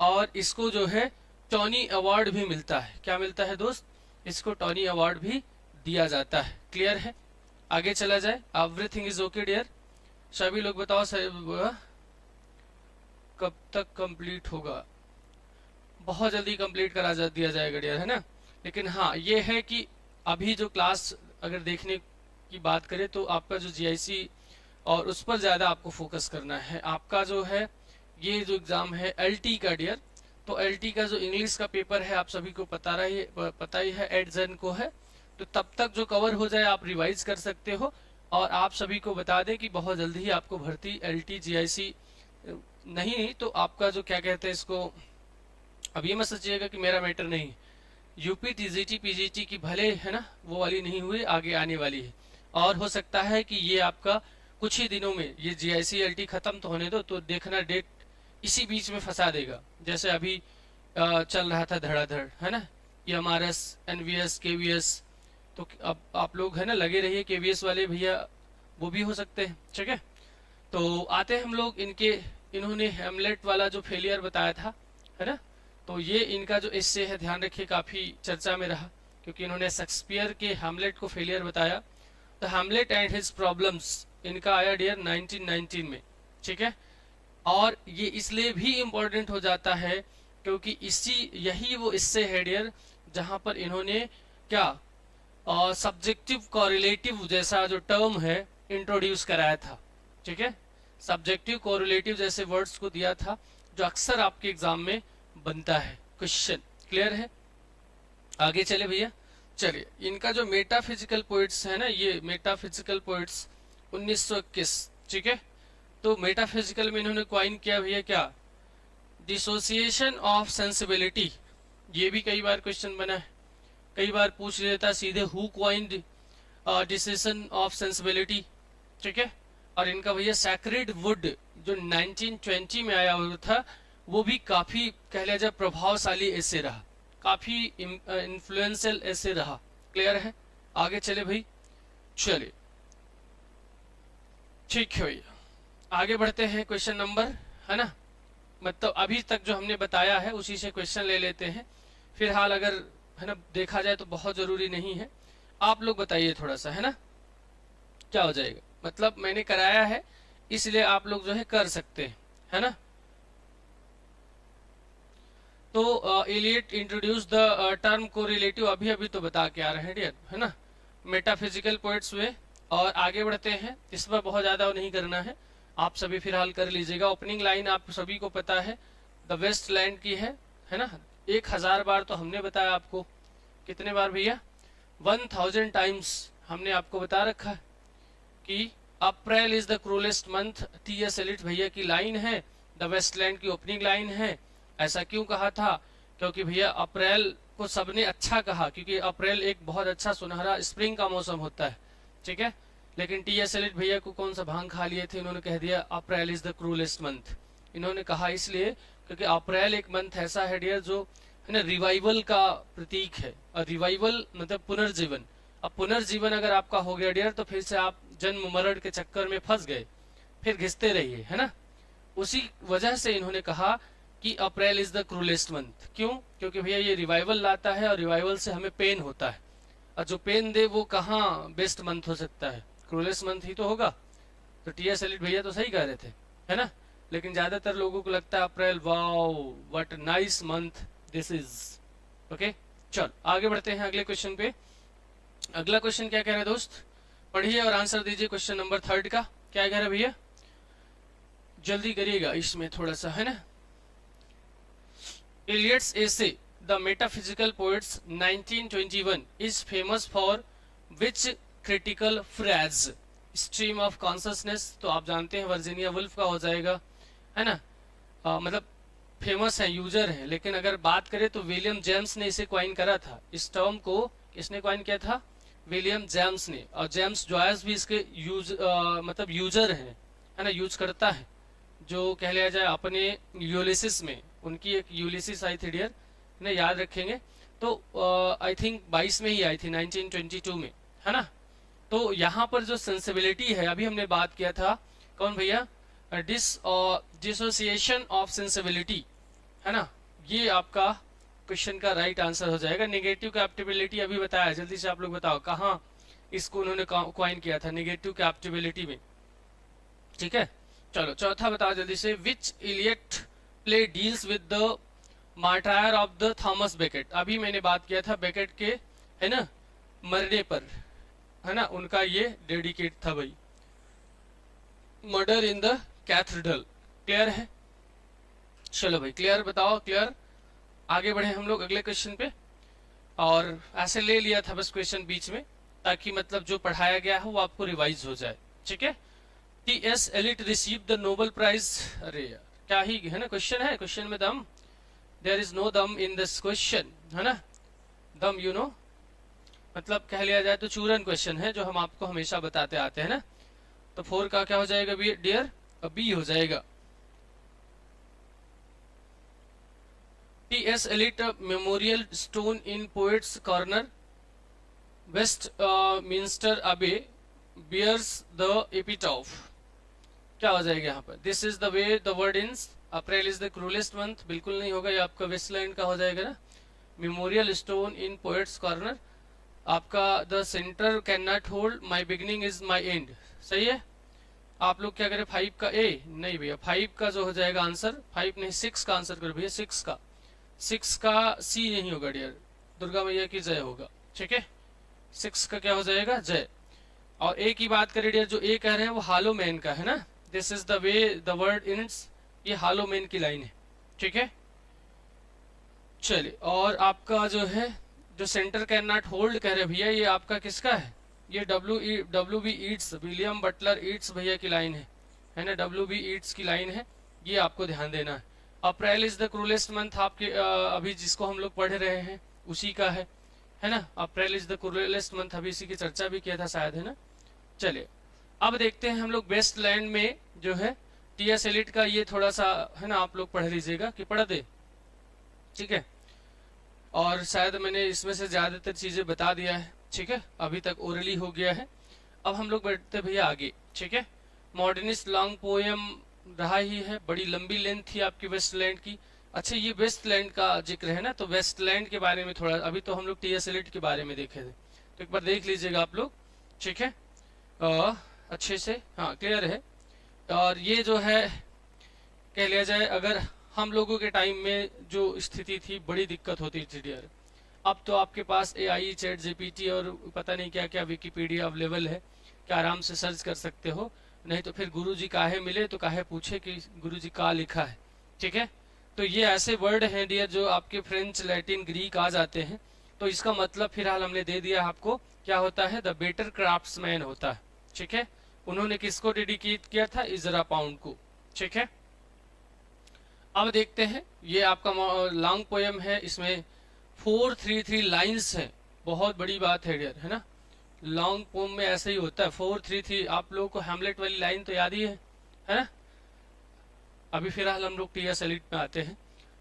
और इसको जो है टॉनी अवार्ड भी मिलता है, क्या मिलता है दोस्त, इसको टॉनी अवार्ड भी दिया जाता है। क्लियर है, आगे चला जाए। एवरीथिंग इज ओके डियर, सभी लोग बताओ कब तक कंप्लीट होगा। बहुत जल्दी कंप्लीट करा दिया जाएगा डियर, है ना। लेकिन हाँ ये है कि अभी जो क्लास अगर देखने की बात करें तो आपका जो जीआईसी और उस पर ज्यादा आपको फोकस करना है। आपका जो है ये जो एग्जाम है एलटी का डियर, तो एलटी का जो इंग्लिश का पेपर है आप सभी को पता ही है एट जन को है, तो तब तक जो कवर हो जाए आप रिवाइज कर सकते हो। और आप सभी को बता दें कि बहुत जल्दी ही आपको भर्ती एलटी जीआईसी नहीं तो आपका जो क्या कहते हैं इसको, अब ये मत सोचिएगा कि मेरा मैटर नहीं, यूपी टीजीटी पीजीटी की भले है ना वो वाली नहीं हुई, आगे आने वाली है। और हो सकता है कि ये आपका कुछ ही दिनों में ये जीआईसी एलटी खत्म तो होने दो, तो देखना डेट इसी बीच में फंसा देगा, जैसे अभी चल रहा था धड़ाधड़, है ना, एमआरएस एनवीएस केवीएस। तो अब आप लोग है ना लगे रहिए, केवीएस वाले भैया वो भी हो सकते हैं, ठीक है। तो आते हैं हम लोग इनके, इन्होंने हेमलेट वाला जो फेलियर बताया था, है ना, तो ये इनका जो एस्से है ध्यान रखिए काफी चर्चा में रहा, क्योंकि इन्होंने शेक्सपियर के हेमलेट को फेलियर बताया। तो हेमलेट एंड हिज प्रॉब्लम्स इनका आया डियर 1919 में, ठीक है। और ये इसलिए भी इम्पोर्टेंट हो जाता है क्योंकि यही वो इससे है डियर जहां पर इन्होंने क्या सब्जेक्टिव कोरिलेटिव जैसा जो टर्म है इंट्रोड्यूस कराया था, ठीक है। सब्जेक्टिव कोरिलेटिव जैसे वर्ड्स को दिया था जो अक्सर आपके एग्जाम में बनता है क्वेश्चन। क्लियर है, आगे चले भैया। चलिए इनका जो मेटाफिजिकल पोइट्स है ना, ये मेटाफिजिकल पोइट्स 1921, ठीक है। तो मेटाफिजिकल में इन्होंने क्वाइन किया भैया क्या, डिसोसिएशन ऑफ सेंसिबिलिटी। ये भी कई बार क्वेश्चन बना है, कई बार पूछ लेता सीधे who coined dissociation of sensibility, ठीक है। और इनका भैया सैक्रेड वुड जो 1920 में आया हुआ था, वो भी काफी कह लिया जाए प्रभावशाली ऐसे रहा, काफी इन्फ्लुएंशियल ऐसे रहा। क्लियर है, आगे चले भाई। चलिए ठीक है भैया, आगे बढ़ते हैं क्वेश्चन नंबर, है ना, मतलब अभी तक जो हमने बताया है उसी से क्वेश्चन ले लेते हैं। फिलहाल अगर है ना देखा जाए तो बहुत जरूरी नहीं है, आप लोग बताइए थोड़ा सा, है ना, क्या हो जाएगा, मतलब मैंने कराया है इसलिए आप लोग जो है कर सकते हैं, है ना। तो Eliot introduce the term correlative, अभी अभी तो बता के आ रहे हैं डियर, है ना, मेटाफिजिकल पोइट्स हुए। और आगे बढ़ते हैं, इस पर बहुत ज्यादा नहीं करना है, आप सभी फिलहाल कर लीजिएगा। ओपनिंग लाइन आप सभी को पता है द वेस्ट लैंड की है ना, 1000 बार तो हमने बताया आपको, कितने बार भैया, 1000 टाइम्स हमने आपको बता रखा है कि April is the cruellest month. T S. Eliot भैया की लाइन है, द वेस्टलैंड की ओपनिंग लाइन है। ऐसा क्यों कहा था, क्योंकि भैया अप्रैल को सबने अच्छा कहा, क्योंकि अप्रैल एक बहुत अच्छा सुनहरा स्प्रिंग का मौसम होता है, ठीक है। लेकिन टी.एस. एलियट भैया को कौन सा भांग खा लिए थे, उन्होंने कह दिया अप्रैल इज द क्रूलेस्ट मंथ। इन्होंने कहा इसलिए क्योंकि अप्रैल एक मंथ ऐसा है डियर जो है ना रिवाइवल का प्रतीक है, और रिवाइवल मतलब पुनर्जीवन। अब पुनर्जीवन अगर आपका हो गया डियर तो फिर से आप जन्म मरण के चक्कर में फंस गए, फिर घिसते रहिए, है ना। उसी वजह से इन्होंने कहा कि April is the cruellest month. क्यों, क्योंकि भैया ये रिवाइवल लाता है और रिवाइवल से हमें पेन होता है, और जो पेन दे वो कहाँ बेस्ट मंथ हो सकता है, क्रूलेस्ट मंथ ही तो होगा। तो टी.एस. एलियट भैया तो सही कह रहे थे, है ना। लेकिन ज्यादातर लोगों को लगता है April, wow what nice month this is. Okay चल आगे बढ़ते हैं अगले क्वेश्चन पे। अगला क्वेश्चन क्या कह रहे हैं दोस्त, पढ़िए और आंसर दीजिए क्वेश्चन नंबर 3 का। क्या कह रहे हैं भैया, जल्दी करिएगा इसमें थोड़ा सा, है ना। Eliot's essay The Metaphysical Poets 1921 is famous for which critical phrase? Stream of consciousness, तो आप जानते हैं वर्जीनिया वुल्फ का हो जाएगा, है ना। मतलब फेमस है, यूजर है, लेकिन अगर बात करें तो विलियम जेम्स ने इसे क्वाइन करा था। इस टर्म को किसने क्वाइन किया था? विलियम जेम्स ने। और जेम्स जॉयस भी इसके मतलब यूजर है ना, यूज करता है। जो कह लिया जाए अपने यूलिसिस में, उनकी एक यूलिसिस आई थी डियर, ने याद रखेंगे, तो आई थिंक 22 में ही आई थी, 1922 में, है ना। तो यहाँ पर जो सेंसिबिलिटी है, अभी हमने बात किया था, कौन भैया? डिसोसिएशन ऑफ सेंसिबिलिटी, है ना। ये आपका क्वेश्चन का राइट आंसर हो जाएगा। नेगेटिव कैप्टिबिलिटी अभी बताया, जल्दी से आप लोग बताओ कहाँ इसको उन्होंने क्वाइन किया था, नेगेटिव कैप्टिबिलिटी में, ठीक है। चलो चौथा बताओ जल्दी से। Which Eliot play deals with the martyr of the Thomas Becket? अभी मैंने बात किया था बेकेट के, है ना, मरने पर, है ना, उनका ये डेडिकेट था भाई, murder in the cathedral. Clear है? चलो भाई क्लियर बताओ, क्लियर। आगे बढ़े हम लोग अगले क्वेश्चन पे। और ऐसे ले लिया था बस क्वेश्चन बीच में, ताकि मतलब जो पढ़ाया गया है वो आपको रिवाइज हो जाए, ठीक है। T S. Eliot receive the Nobel prize. अरे यार क्या ही है ना क्वेश्चन है, क्वेश्चन में दम, देयर इज नो दम इन दिस क्वेश्चन, है ना। दम यू नो मतलब कह लिया जाए तो चूरन क्वेश्चन है, जो हम आपको हमेशा बताते आते हैं ना। तो 4 का क्या हो जाएगा डियर? बी हो जाएगा। T S. Eliot memorial stone in poets corner, Westminster abbey bears the epitaph। क्या हो जाएगा यहाँ पर? This is the way the world ends, April is the cruellest month, बिल्कुल नहीं होगा, ये आपका वेस्टलैंड का हो जाएगा ना। Memorial stone in poets corner, आपका the centre can not hold my beginning is my end, सही है। आप लोग क्या करें? 5 का ए, नहीं भैया 5 का जो हो जाएगा आंसर, 5 नहीं 6 का आंसर करो भैया, 6 का सी नहीं होगा डियर, दुर्गा मैया की जय होगा, ठीक है। 6 का क्या हो जाएगा? जय। और ए की बात करें डियर, जो ए कह रहे हैं वो हालो मैन का है ना। This is the way the world ends, ये हालो मैन की लाइन है, ठीक है। चलिए, और आपका जो है, जो सेंटर कैन नॉट होल्ड कह रहे भैया, ये आपका किसका है? ये W B Yeats, William Butler Yeats भैया की लाइन है ना, डब्ल्यू बी ईट्स की लाइन है, ये आपको ध्यान देना है। April is the cruellest month, आपके अभी जिसको हम लोग पढ़ रहे हैं उसी का है ना। अप्रैल इज द क्रूलेस्ट मंथ, अभी इसी की चर्चा भी किया था शायद, है ना। चलिए अब देखते हैं हम लोग वेस्टलैंड में जो है टी.एस. एलिट का, ये थोड़ा सा है ना, आप लोग पढ़ लीजिएगा कि पढ़ दे, ठीक है। और शायद मैंने इसमें से ज्यादातर चीजें बता दिया है, ठीक है, अभी तक ओरली हो गया है। अब हम लोग बैठते भैया आगे, ठीक है। मॉडर्निस्ट लॉन्ग पोएम रहा ही है, बड़ी लंबी लेंथ थी आपकी वेस्टलैंड की। अच्छा, ये वेस्टलैंड का जिक्र है ना, तो वेस्टलैंड के बारे में थोड़ा, अभी तो हम लोग टी.एस. एलिट के बारे में देखे थे, तो एक बार देख लीजिएगा आप लोग, ठीक है, अच्छे से, हाँ क्लियर है। और ये जो है कह लिया जाए, अगर हम लोगों के टाइम में जो स्थिति थी, बड़ी दिक्कत होती थी डियर। अब तो आपके पास AI, चैट जीपीटी और पता नहीं क्या क्या विकिपीडिया अवेलेबल है, कि आराम से सर्च कर सकते हो। नहीं तो फिर गुरुजी काहे मिले तो काहे पूछे कि गुरुजी का लिखा है, ठीक है। तो ये ऐसे वर्ड हैं डियर जो आपके फ्रेंच, लैटिन, ग्रीक आ जाते हैं। तो इसका मतलब फिलहाल हमने दे दिया आपको, क्या होता है? द बेटर क्राफ्ट्समैन होता है, ठीक है। उन्होंने किसको डेडिकेट किया था? इजरा पाउंड को, ठीक है। अब देखते हैं, ये आपका लॉन्ग पोएम है, इसमें 433 लाइंस है, बहुत बड़ी बात है डियर, है ना। लॉन्ग पोएम में ऐसे ही होता है, 433। आप लोगों को हैमलेट वाली लाइन तो याद ही है ना। अभी फिलहाल हम लोग टी.एस. एलिट में आते हैं,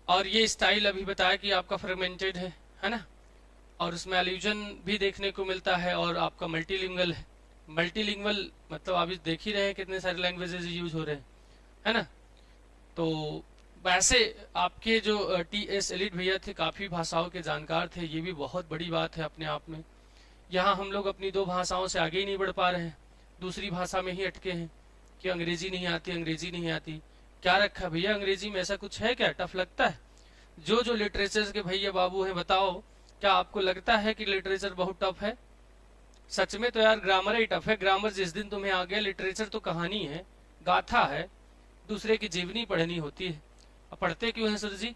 और ये स्टाइल अभी बताया कि आपका फ्रेगमेंटेड है ना, और उसमें एल्यूजन भी देखने को मिलता है, और आपका मल्टीलिंगुअल है। मल्टीलिंगुअल मतलब अभी देख ही रहे हैं कितने सारे लैंग्वेजेस यूज हो रहे हैं, है ना। तो वैसे आपके जो टी.एस. एलिट भैया थे, काफ़ी भाषाओं के जानकार थे, ये भी बहुत बड़ी बात है अपने आप में। यहाँ हम लोग अपनी 2 भाषाओं से आगे ही नहीं बढ़ पा रहे हैं, दूसरी भाषा में ही अटके हैं कि अंग्रेजी नहीं आती, अंग्रेजी नहीं आती। क्या रखा भैया अंग्रेजी में? ऐसा कुछ है क्या? टफ लगता है? जो लिटरेचर के भैया बाबू हैं, बताओ क्या आपको लगता है कि लिटरेचर बहुत टफ है? सच में तो यार ग्रामर ही टफ है। ग्रामर जिस दिन तुम्हें आ गया, लिटरेचर तो कहानी है, गाथा है, दूसरे की जीवनी पढ़नी होती है। अब पढ़ते क्यों हैं सर जी,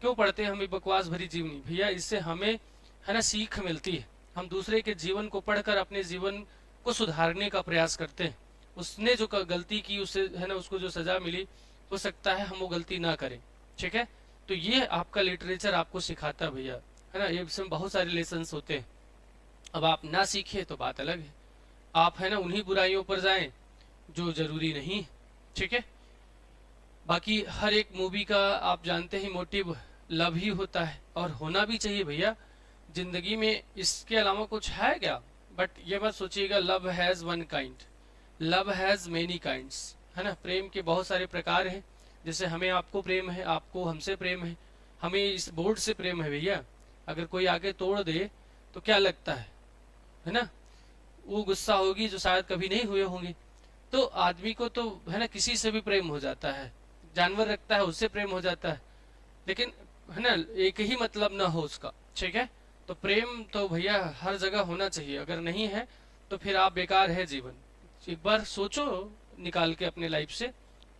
क्यों पढ़ते हैं हम ये बकवास भरी जीवनी? भैया इससे हमें है ना सीख मिलती है। हम दूसरे के जीवन को पढ़कर अपने जीवन को सुधारने का प्रयास करते हैं। उसने जो गलती की, उसे है ना उसको जो सजा मिली, हो सकता है हम वो गलती ना करें। ठीक है, तो ये आपका लिटरेचर आपको सिखाता है भैया, है ना। ये इसमें बहुत सारे लेसन्स होते हैं। अब आप ना सीखे तो बात अलग है, आप है ना उन्हीं बुराइयों पर जाएं जो जरूरी नहीं है। ठीक है, बाकी हर एक मूवी का आप जानते ही मोटिव लव ही होता है, और होना भी चाहिए भैया जिंदगी में। इसके अलावा कुछ है क्या? बट ये मत सोचिएगा love has one kind, love has many kinds, है ना। प्रेम के बहुत सारे प्रकार हैं। जैसे हमें आपको प्रेम है, आपको हमसे प्रेम है, हमें इस बोर्ड से प्रेम है भैया। अगर कोई आके तोड़ दे तो क्या लगता है ना, वो गुस्सा होगी जो शायद कभी नहीं हुए होंगे। तो आदमी को तो है ना किसी से भी प्रेम हो जाता है, जानवर रखता है उससे प्रेम हो जाता है, लेकिन है ना एक ही मतलब ना हो उसका। ठीक है, तो प्रेम तो भैया हर जगह होना चाहिए। अगर नहीं है तो फिर आप बेकार है जीवन। एक बार सोचो निकाल के अपने लाइफ से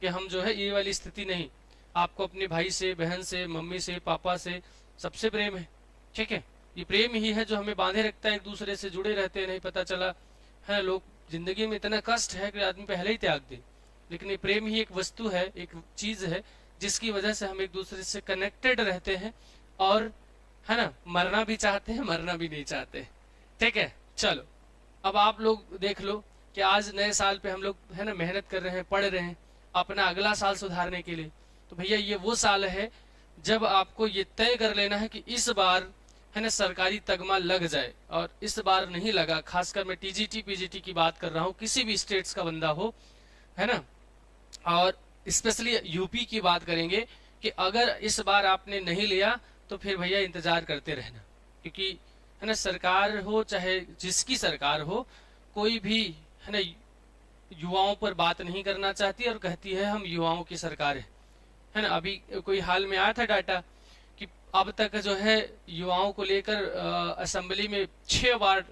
कि हम जो है ये वाली स्थिति नहीं। आपको अपने भाई से, बहन से, मम्मी से, पापा से, सबसे प्रेम है। ठीक है, ये प्रेम ही है जो हमें बांधे रखता है, एक दूसरे से जुड़े रहते हैं। नहीं पता चला है, लोग जिंदगी में इतना कष्ट है कि आदमी पहले ही त्याग दे, लेकिन ये प्रेम ही एक वस्तु है, एक चीज है जिसकी वजह से हम एक दूसरे से कनेक्टेड रहते हैं, और है ना मरना भी चाहते हैं, मरना भी नहीं चाहते। ठीक है, चलो अब आप लोग देख लो कि आज नए साल पे हम लोग है ना मेहनत कर रहे हैं, पढ़ रहे हैं अपना अगला साल सुधारने के लिए। तो भैया ये वो साल है जब आपको ये तय कर लेना है कि इस बार है ना सरकारी तगमा लग जाए, और इस बार नहीं लगा, खासकर मैं टीजीटी पीजीटी की बात कर रहा हूँ, किसी भी स्टेट्स का बंदा हो, है ना, और स्पेशली यूपी की बात करेंगे कि अगर इस बार आपने नहीं लिया तो फिर भैया इंतजार करते रहना। क्योंकि है ना सरकार हो चाहे जिसकी सरकार हो, कोई भी है ना युवाओं पर बात नहीं करना चाहती और कहती है हम युवाओं की सरकार है ना। अभी कोई हाल में आया था डाटा कि अब तक जो है युवाओं को लेकर असेंबली में 6 बार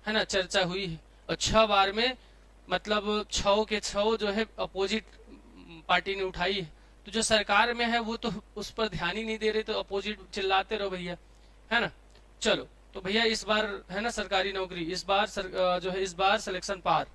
है ना चर्चा हुई है, और 6 बार में मतलब 6 के 6 जो है अपोजिट पार्टी ने उठाई है। तो जो सरकार में है वो तो उस पर ध्यान ही नहीं दे रहे, तो अपोजिट चिल्लाते रहो भैया, है ना। चलो तो भैया इस बार है ना सरकारी नौकरी, इस बार जो है इस बार सिलेक्शन पार,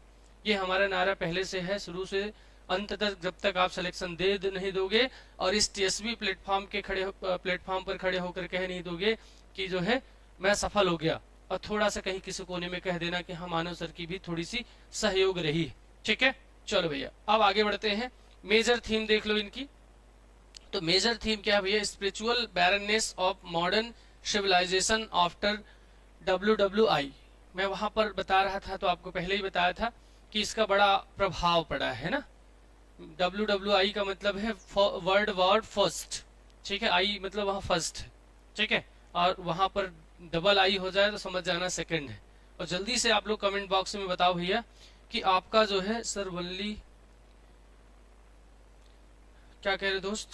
ये हमारा नारा पहले से है, शुरू से अंत तक। जब तक आप सिलेक्शन दे नहीं दोगे और इस टीएसबी प्लेटफॉर्म पर खड़े होकर कह नहीं दोगे कि जो है मैं सफल हो गया, और थोड़ा सा कहीं किसी कोने में कह देना कि हाँ मानव सर की भी थोड़ी सी सहयोग रही। ठीक है, चलो भैया अब आगे बढ़ते हैं। मेजर थीम देख लो इनकी। तो मेजर थीम क्या है भैया? Spiritual barrenness of modern civilisation after WWI। मैं वहां पर बता रहा था, तो आपको पहले ही बताया था कि इसका बड़ा प्रभाव पड़ा है ना। WWI का मतलब है वर्ल्ड वॉर फर्स्ट। ठीक है, आई मतलब वहां फर्स्ट है। ठीक है, और वहां पर डबल आई हो जाए तो समझ जाना सेकंड है। और जल्दी से आप लोग कमेंट बॉक्स में बताओ भैया कि आपका जो है सर वनली क्या कह रहे दोस्त?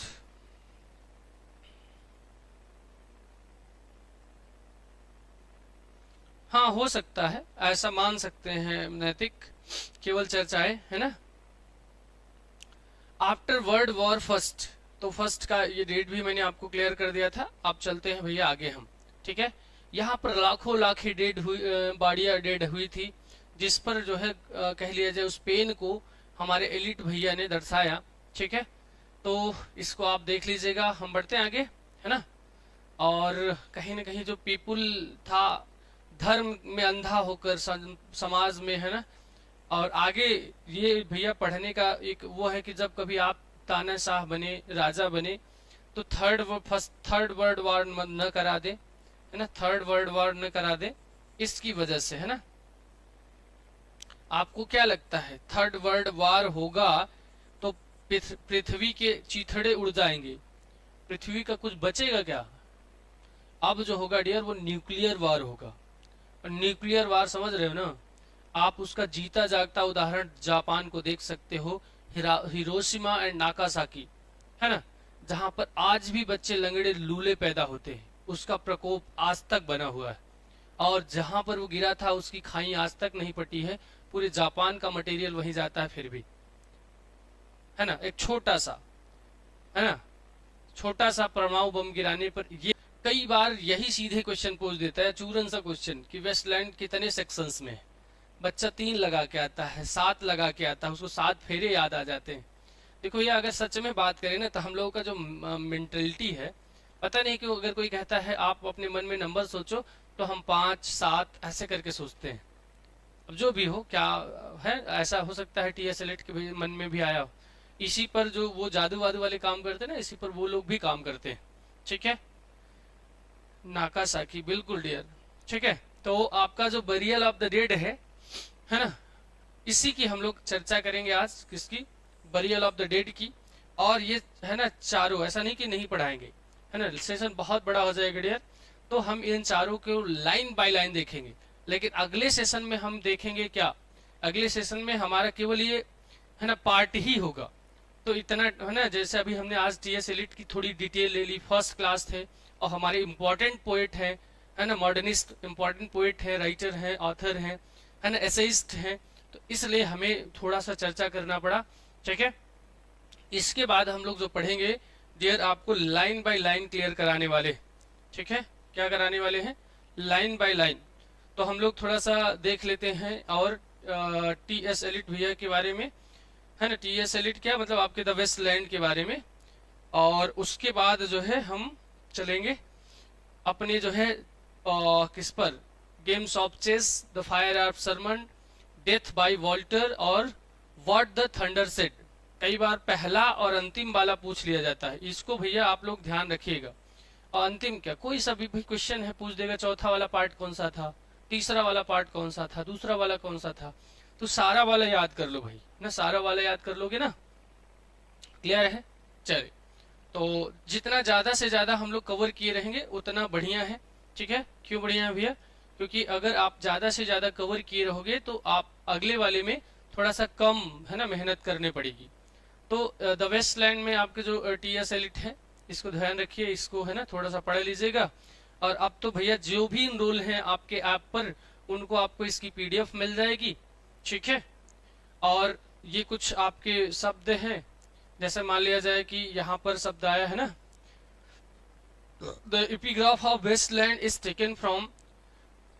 हाँ हो सकता है, ऐसा मान सकते हैं नैतिक, केवल चर्चाएं, है ना। आफ्टर वर्ल्ड वॉर फर्स्ट, तो फर्स्ट का ये डेट भी मैंने आपको क्लियर कर दिया था। अब चलते हैं भैया आगे हम। ठीक है, यहाँ पर लाखों लाख ही डेड हुई, बाड़ियाँ डेड हुई थी, जिस पर जो है कह लिया जाए उस पेन को हमारे एलिट भैया ने दर्शाया। ठीक है, तो इसको आप देख लीजिएगा। हम बढ़ते हैं आगे, है ना। और कहीं ना कहीं जो पीपुल था धर्म में अंधा होकर समाज में, है ना। और आगे ये भैया पढ़ने का एक वो है कि जब कभी आप तानाशाह बने, राजा बने, तो थर्ड वर्ल्ड वॉर न करा दे, है ना, थर्ड वर्ल्ड वॉर न करा दे, इसकी वजह से, है ना। आपको क्या लगता है थर्ड वर्ल्ड वॉर होगा तो पृथ्वी के चीथड़े उड़ जाएंगे, पृथ्वी का कुछ बचेगा क्या? अब जो होगा डियर वो न्यूक्लियर वार होगा। और न्यूक्लियर वार समझ रहे हो ना आप? उसका जीता जागता उदाहरण जापान को देख सकते हो, हिरोशिमा एंड नाकासाकी, है ना, जहां पर आज भी बच्चे लंगड़े लूले पैदा होते हैं। उसका प्रकोप आज तक बना हुआ है, और जहां पर वो गिरा था उसकी खाई आज तक नहीं पटी है। पूरे जापान का मटेरियल वहीं जाता है फिर भी, है ना, एक छोटा सा, है ना, छोटा सा परमाणु बम गिराने पर ये कई बार यही सीधे क्वेश्चन पूछ देता है, चूरन सा क्वेश्चन कि वेस्टलैंड कितने सेक्शंस में है। बच्चा 3 लगा के आता है, 7 लगा के आता है, उसको 7 फेरे याद आ जाते हैं। देखो ये अगर सच में बात करें ना तो हम लोगों का जो मेंटलिटी है, पता नहीं क्यों, अगर कोई कहता है आप अपने मन में नंबर सोचो तो हम 5 7 ऐसे करके सोचते हैं। अब जो भी हो, क्या है, ऐसा हो सकता है टीएस एलिट के भी मन में भी आया हो। इसी पर जो वो जादू वादू वाले काम करते हैं ना, इसी पर वो लोग भी काम करते हैं। ठीक है, नाकासाकी, बिल्कुल डियर। ठीक है, तो आपका जो बरियल ऑफ द डेड है ना, इसी की हम लोग चर्चा करेंगे आज, किसकी, बरियल ऑफ द डेड की। और ये है ना चारों, ऐसा नहीं कि नहीं पढ़ाएंगे, है ना, सेशन बहुत बड़ा हो जाएगा डियर, तो हम इन चारों को लाइन बाय लाइन देखेंगे। लेकिन अगले सेशन में हम देखेंगे क्या, अगले सेशन में हमारा केवल ये है ना पार्ट ही होगा। तो इतना है ना, जैसे अभी हमने आज टीएस एलिट की थोड़ी डिटेल ले ली, फर्स्ट क्लास थे और हमारे इम्पोर्टेंट पोएट है ना, मॉडर्निस्ट इम्पोर्टेंट पोएट है, राइटर है, ऑथर है ना, एसेइस्ट है, तो इसलिए हमें थोड़ा सा चर्चा करना पड़ा। ठीक है, इसके बाद हम लोग जो पढ़ेंगे डियर, आपको लाइन बाय लाइन क्लियर कराने वाले। ठीक है, क्या कराने वाले हैं, लाइन बाय लाइन। तो हम लोग थोड़ा सा देख लेते हैं और टीएस एलिट भैया के बारे में, है ना, टीएस एलिट क्या मतलब आपके द वेस्टलैंड के बारे में। और उसके बाद जो है हम चलेंगे अपने जो है किस पर, games of chess, the fire of sermon, death by water और व्हाट द थंडर सेड। कई बार पहला और अंतिम वाला पूछ लिया जाता है, इसको भैया आप लोग ध्यान रखिएगा। और अंतिम क्या, कोई सा भी क्वेश्चन है पूछ देगा, चौथा वाला पार्ट कौन सा था, तीसरा वाला पार्ट कौन सा था, दूसरा वाला कौन सा था, तो सारा वाला याद कर लो भाई ना, सारा वाला याद कर लोगे ना, क्लियर है। चलिए, तो जितना ज्यादा से ज्यादा हम लोग कवर किए रहेंगे उतना बढ़िया है। ठीक है, क्यों बढ़िया है भैया, क्योंकि अगर आप ज्यादा से ज्यादा कवर किए रहोगे तो आप अगले वाले में थोड़ा सा कम है ना मेहनत करनी पड़ेगी। तो द वेस्टलैंड में आपके जो टीएस एलिट है, इसको ध्यान रखिए, इसको है ना थोड़ा सा पढ़ लीजिएगा। और अब तो भैया जो भी इनरोल हैं आपके ऐप पर, उनको आपको इसकी पीडीएफ मिल जाएगी। ठीक है, और ये कुछ आपके शब्द हैं, जैसे मान लिया जाए कि यहाँ पर शब्द आया है ना, the epigraph of Waste Land is taken from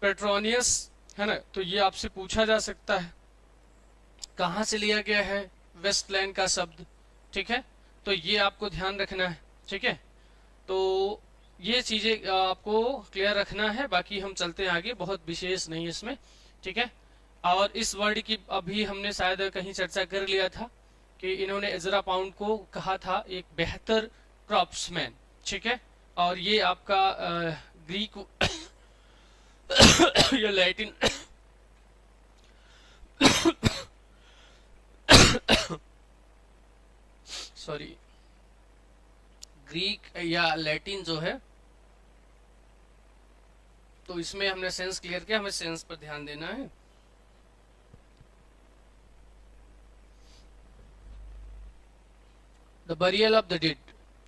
Petronius, है ना, तो ये आपसे पूछा जा सकता है कहाँ से लिया गया है वेस्टलैंड का शब्द। ठीक है, तो ये आपको ध्यान रखना है। ठीक है, तो ये चीजें आपको क्लियर रखना है, बाकी हम चलते हैं आगे, बहुत विशेष नहीं है इसमें। ठीक है, और इस वर्ड की अभी हमने शायद कहीं चर्चा कर लिया था कि इन्होंने एजरा पाउंड को कहा था एक बेहतर क्रॉप्समैन। ठीक है, और ये आपका ग्रीक या लैटिन सॉरी, ग्रीक या लैटिन जो है, तो इसमें हमने सेंस क्लियर किया, हमें सेंस पर ध्यान देना है। The burial of the dead.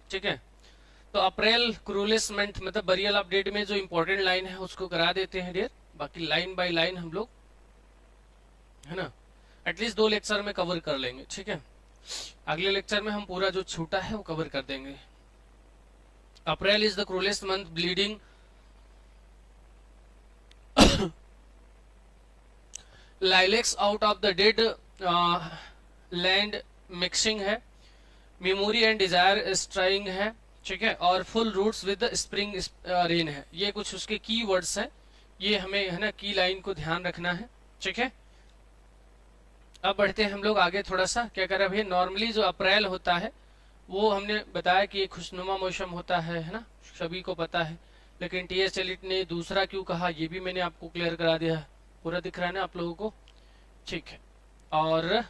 ठीक है, तो अप्रैल क्रूलेस मंथ मतलब बरियल ऑफ डेड में जो इंपॉर्टेंट लाइन है उसको करा देते हैं डियर, बाकी लाइन बाय लाइन हम लोग है ना एटलीस्ट 2 लेक्चर में कवर कर लेंगे। ठीक है, अगले लेक्चर में हम पूरा जो छूटा है वो कवर कर देंगे। April is the cruellest month, breeding lilacs out of the dead land mixing है, मेमोरी एंड डिजायर स्ट्राइंग है। ठीक है, और dull roots with spring rain है। ये कुछ उसके की वर्ड्स हैं, ये हमें है ना की लाइन को ध्यान रखना है। ठीक है, अब बढ़ते हैं हम लोग आगे, थोड़ा सा क्या कर रहे हैं भैया, नॉर्मली जो अप्रैल होता है वो हमने बताया कि खुशनुमा मौसम होता है ना, सभी को पता है। लेकिन टीएस एलिट ने दूसरा क्यों कहा ये भी मैंने आपको क्लियर करा दिया है, पूरा दिख रहा है ना आप लोगों को। ठीक है, और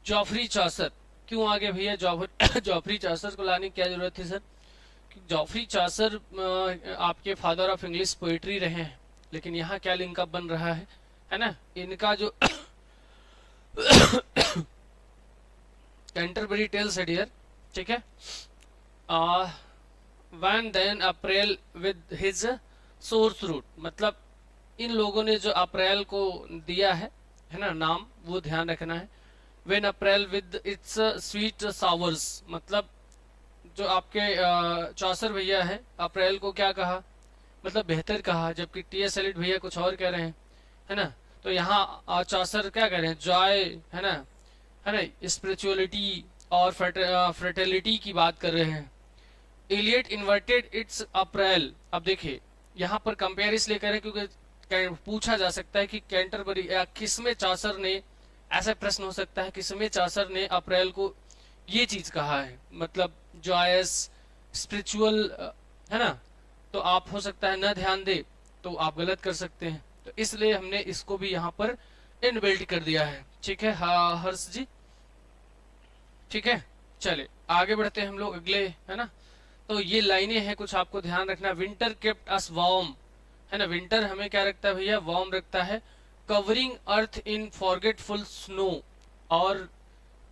जॉफरी चौसर क्यों आ गए भैया, जॉफरी चौसर को लाने की क्या जरूरत थी सर, कि जॉफरी चासर आपके फादर ऑफ इंग्लिश पोएट्री रहे हैं, लेकिन यहाँ क्या लिंकअप बन रहा है ना, इनका जो कैंटरबरी टेल्स है डियर, ठीक है, one then April with his source root, मतलब इन लोगों ने जो अप्रैल को दिया है ना नाम, वो ध्यान रखना है। When April with its sweet showers, मतलब जो आपके चौसर भैया है अप्रैल को क्या कहा, मतलब बेहतर कहा, जबकि टी.एस. एलिट भैया कुछ और कह रहे हैं, है ना। तो यहाँ चौसर क्या कह रहे हैं, जॉय है ना, स्पिरिचुअलिटी और फ्रेटर्निटी की बात कर रहे हैं। इलियट इन्वर्टेड इट्स अप्रैल, अब देखिए यहाँ पर कंपेयर इसलिए करें क्योंकि पूछा जा सकता है कि कैंटरबरी या किसमें चौसर ने, ऐसा प्रश्न हो सकता है किसमें चौसर ने अप्रैल को ये चीज कहा है, मतलब जॉयस स्पिरिचुअल, है ना। तो आप हो सकता है न ध्यान दे तो आप गलत कर सकते हैं, तो इसलिए हमने इसको भी यहाँ पर इनबिल्ट कर दिया है, ठीक है। हाँ हर्ष जी, ठीक है, चले आगे बढ़ते हैं हम लोग अगले, है ना। तो ये लाइनें हैं, कुछ आपको ध्यान रखना। विंटर केप्ट अस वार्म, है ना, विंटर हमें क्या रखता है भैया, वार्म रखता है। कवरिंग अर्थ इन फॉरगेटफुल स्नो, और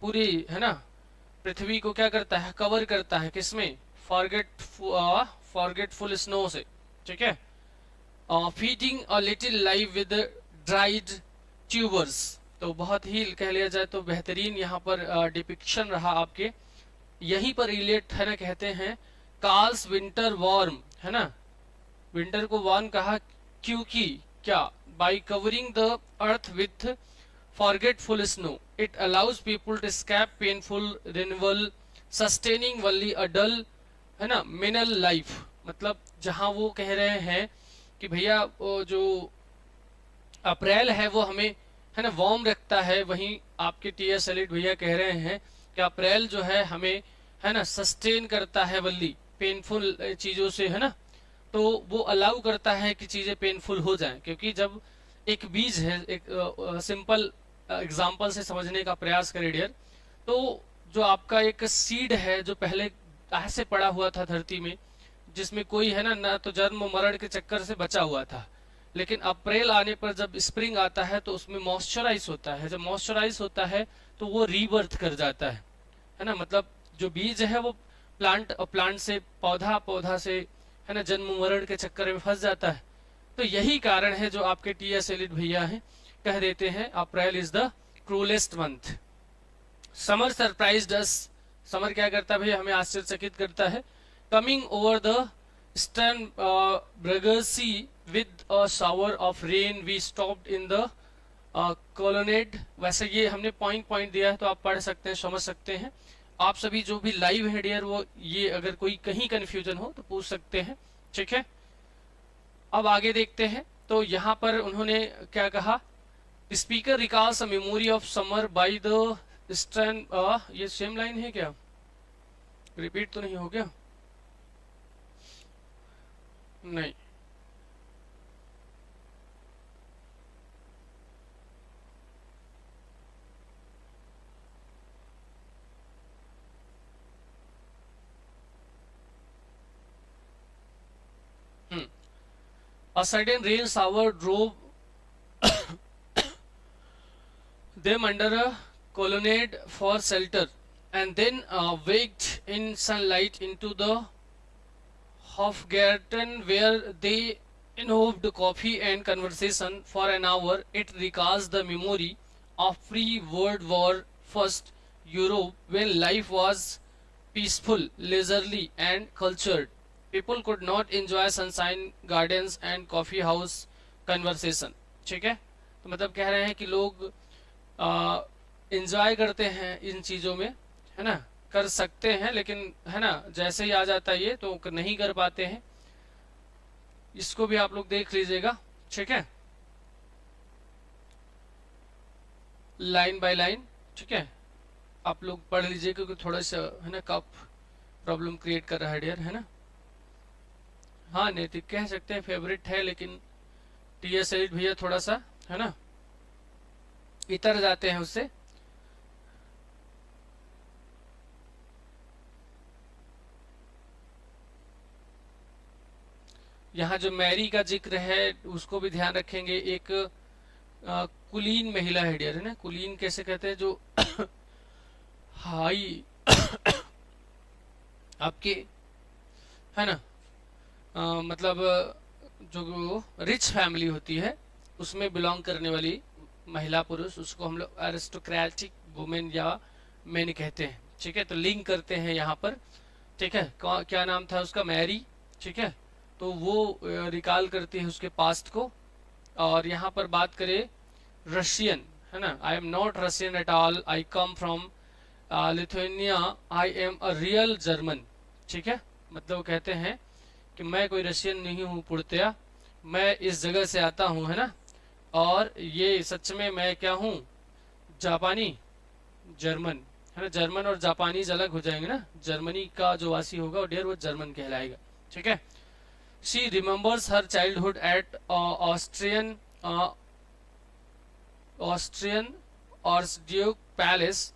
पूरी, है ना, पृथ्वी को क्या करता है, कवर करता है, किसमें, फॉरगेटफुल स्नो से, ठीक है। Feeding a little life with dried tubers, तो बहुत ही कह लिया जाए तो बेहतरीन यहाँ पर डिपिक्शन रहा आपके। यहीं पर इलियट, है ना, कहते हैं कार्ल्स विंटर वार्म, है ना, विंटर को वार्म कहा क्योंकि क्या, by covering the earth with forgetful snow it allows people to escape painful renewal sustaining only a dull, है ना, मिनल लाइफ, मतलब जहां वो कह रहे हैं कि भैया जो अप्रैल है वो हमें, है ना, वार्म रखता है, वहीं आपके टी.एस. एलिट भैया कह रहे हैं कि अप्रैल जो है हमें, है ना, सस्टेन करता है वनली पेनफुल चीजों से, है ना। तो वो अलाउ करता है कि चीजें पेनफुल हो जाएं, क्योंकि जब एक बीज है, एक सिंपल एग्जाम्पल से समझने का प्रयास करें डियर, तो जो आपका एक सीड है जो पहले ऐसे पड़ा हुआ था धरती में, जिसमें कोई, है ना तो जन्म मरण के चक्कर से बचा हुआ था, लेकिन अप्रैल आने पर जब स्प्रिंग आता है तो उसमें मॉइस्चराइज होता है, जब मॉइस्चराइज होता है तो वो रीबर्थ कर जाता है ना, मतलब जो बीज है वो प्लांट से पौधा, पौधा से, है ना, जन्म मरण के चक्कर में फंस जाता है। तो यही कारण है जो आपके टी.एस. एलिट भैया हैं कह देते हैं April is the cruellest month. Summer surprised us, summer क्या करता है भैया, हमें आश्चर्यचकित करता है। Coming over the Starnbergersee with a shower of rain we stopped in the colonnade. वैसे ये हमने पॉइंट दिया है तो आप पढ़ सकते हैं, समझ सकते हैं। आप सभी जो भी लाइव है डियर, वो ये अगर कोई कहीं कंफ्यूजन हो तो पूछ सकते हैं, ठीक है। अब आगे देखते हैं, तो यहाँ पर उन्होंने क्या कहा, speaker recalls a memory of summer by the stern, ये सेम लाइन है क्या, रिपीट तो नहीं हो गया, नहीं, A sudden rain shower drove them under a colonnade for shelter, and then waked in sunlight into the Hofgarten, where they involved coffee and conversation for an hour. It recalls the memory of pre-World War First Europe, when life was peaceful, leisurely, and cultured. People could not enjoy sunshine, gardens, and coffee house conversation. ठीक है, तो मतलब कह रहे हैं कि लोग enjoy करते हैं इन चीजों में, है ना, कर सकते हैं, लेकिन, है ना, जैसे ही आ जाता है ये तो नहीं कर पाते हैं। इसको भी आप लोग देख लीजिएगा, ठीक है, लाइन बाय लाइन, ठीक है, आप लोग पढ़ लीजिए, क्योंकि थोड़ा सा, है ना, कफ प्रॉब्लम क्रिएट कर रहा है डियर, है ना। हाँ नैतिक कह सकते हैं फेवरेट है, लेकिन टी.एस. एलिट भैया थोड़ा सा, है ना, इतर जाते हैं उससे। यहाँ जो मैरी का जिक्र है उसको भी ध्यान रखेंगे। एक कुलीन महिला है डियर, है ना। कुलीन कैसे कहते हैं, जो हाई आपके, है ना, मतलब जो रिच फैमिली होती है उसमें बिलोंग करने वाली महिला पुरुष, उसको हम लोग एरिस्टोक्रेटिक वुमेन या मैन कहते हैं। ठीक है, तो लिंक करते हैं यहाँ पर। ठीक है, क्या नाम था उसका, मैरी। ठीक है, तो वो रिकॉल करती है उसके पास्ट को। और यहाँ पर बात करें रशियन, है ना, I am not Russian at all, I come from Lithuania, I am a real German. ठीक है, मतलब वो कहते हैं कि मैं कोई रशियन नहीं हूँ पूर्णतया, मैं इस जगह से आता हूँ, है ना, और ये सच में मैं क्या हूँ, जापानी, जर्मन, है ना। जर्मन और जापानीज अलग हो जाएंगे ना, जर्मनी का जो वासी होगा वो डियर वो जर्मन कहलाएगा। ठीक है, she remembers her childhood at Austrian archduke palace,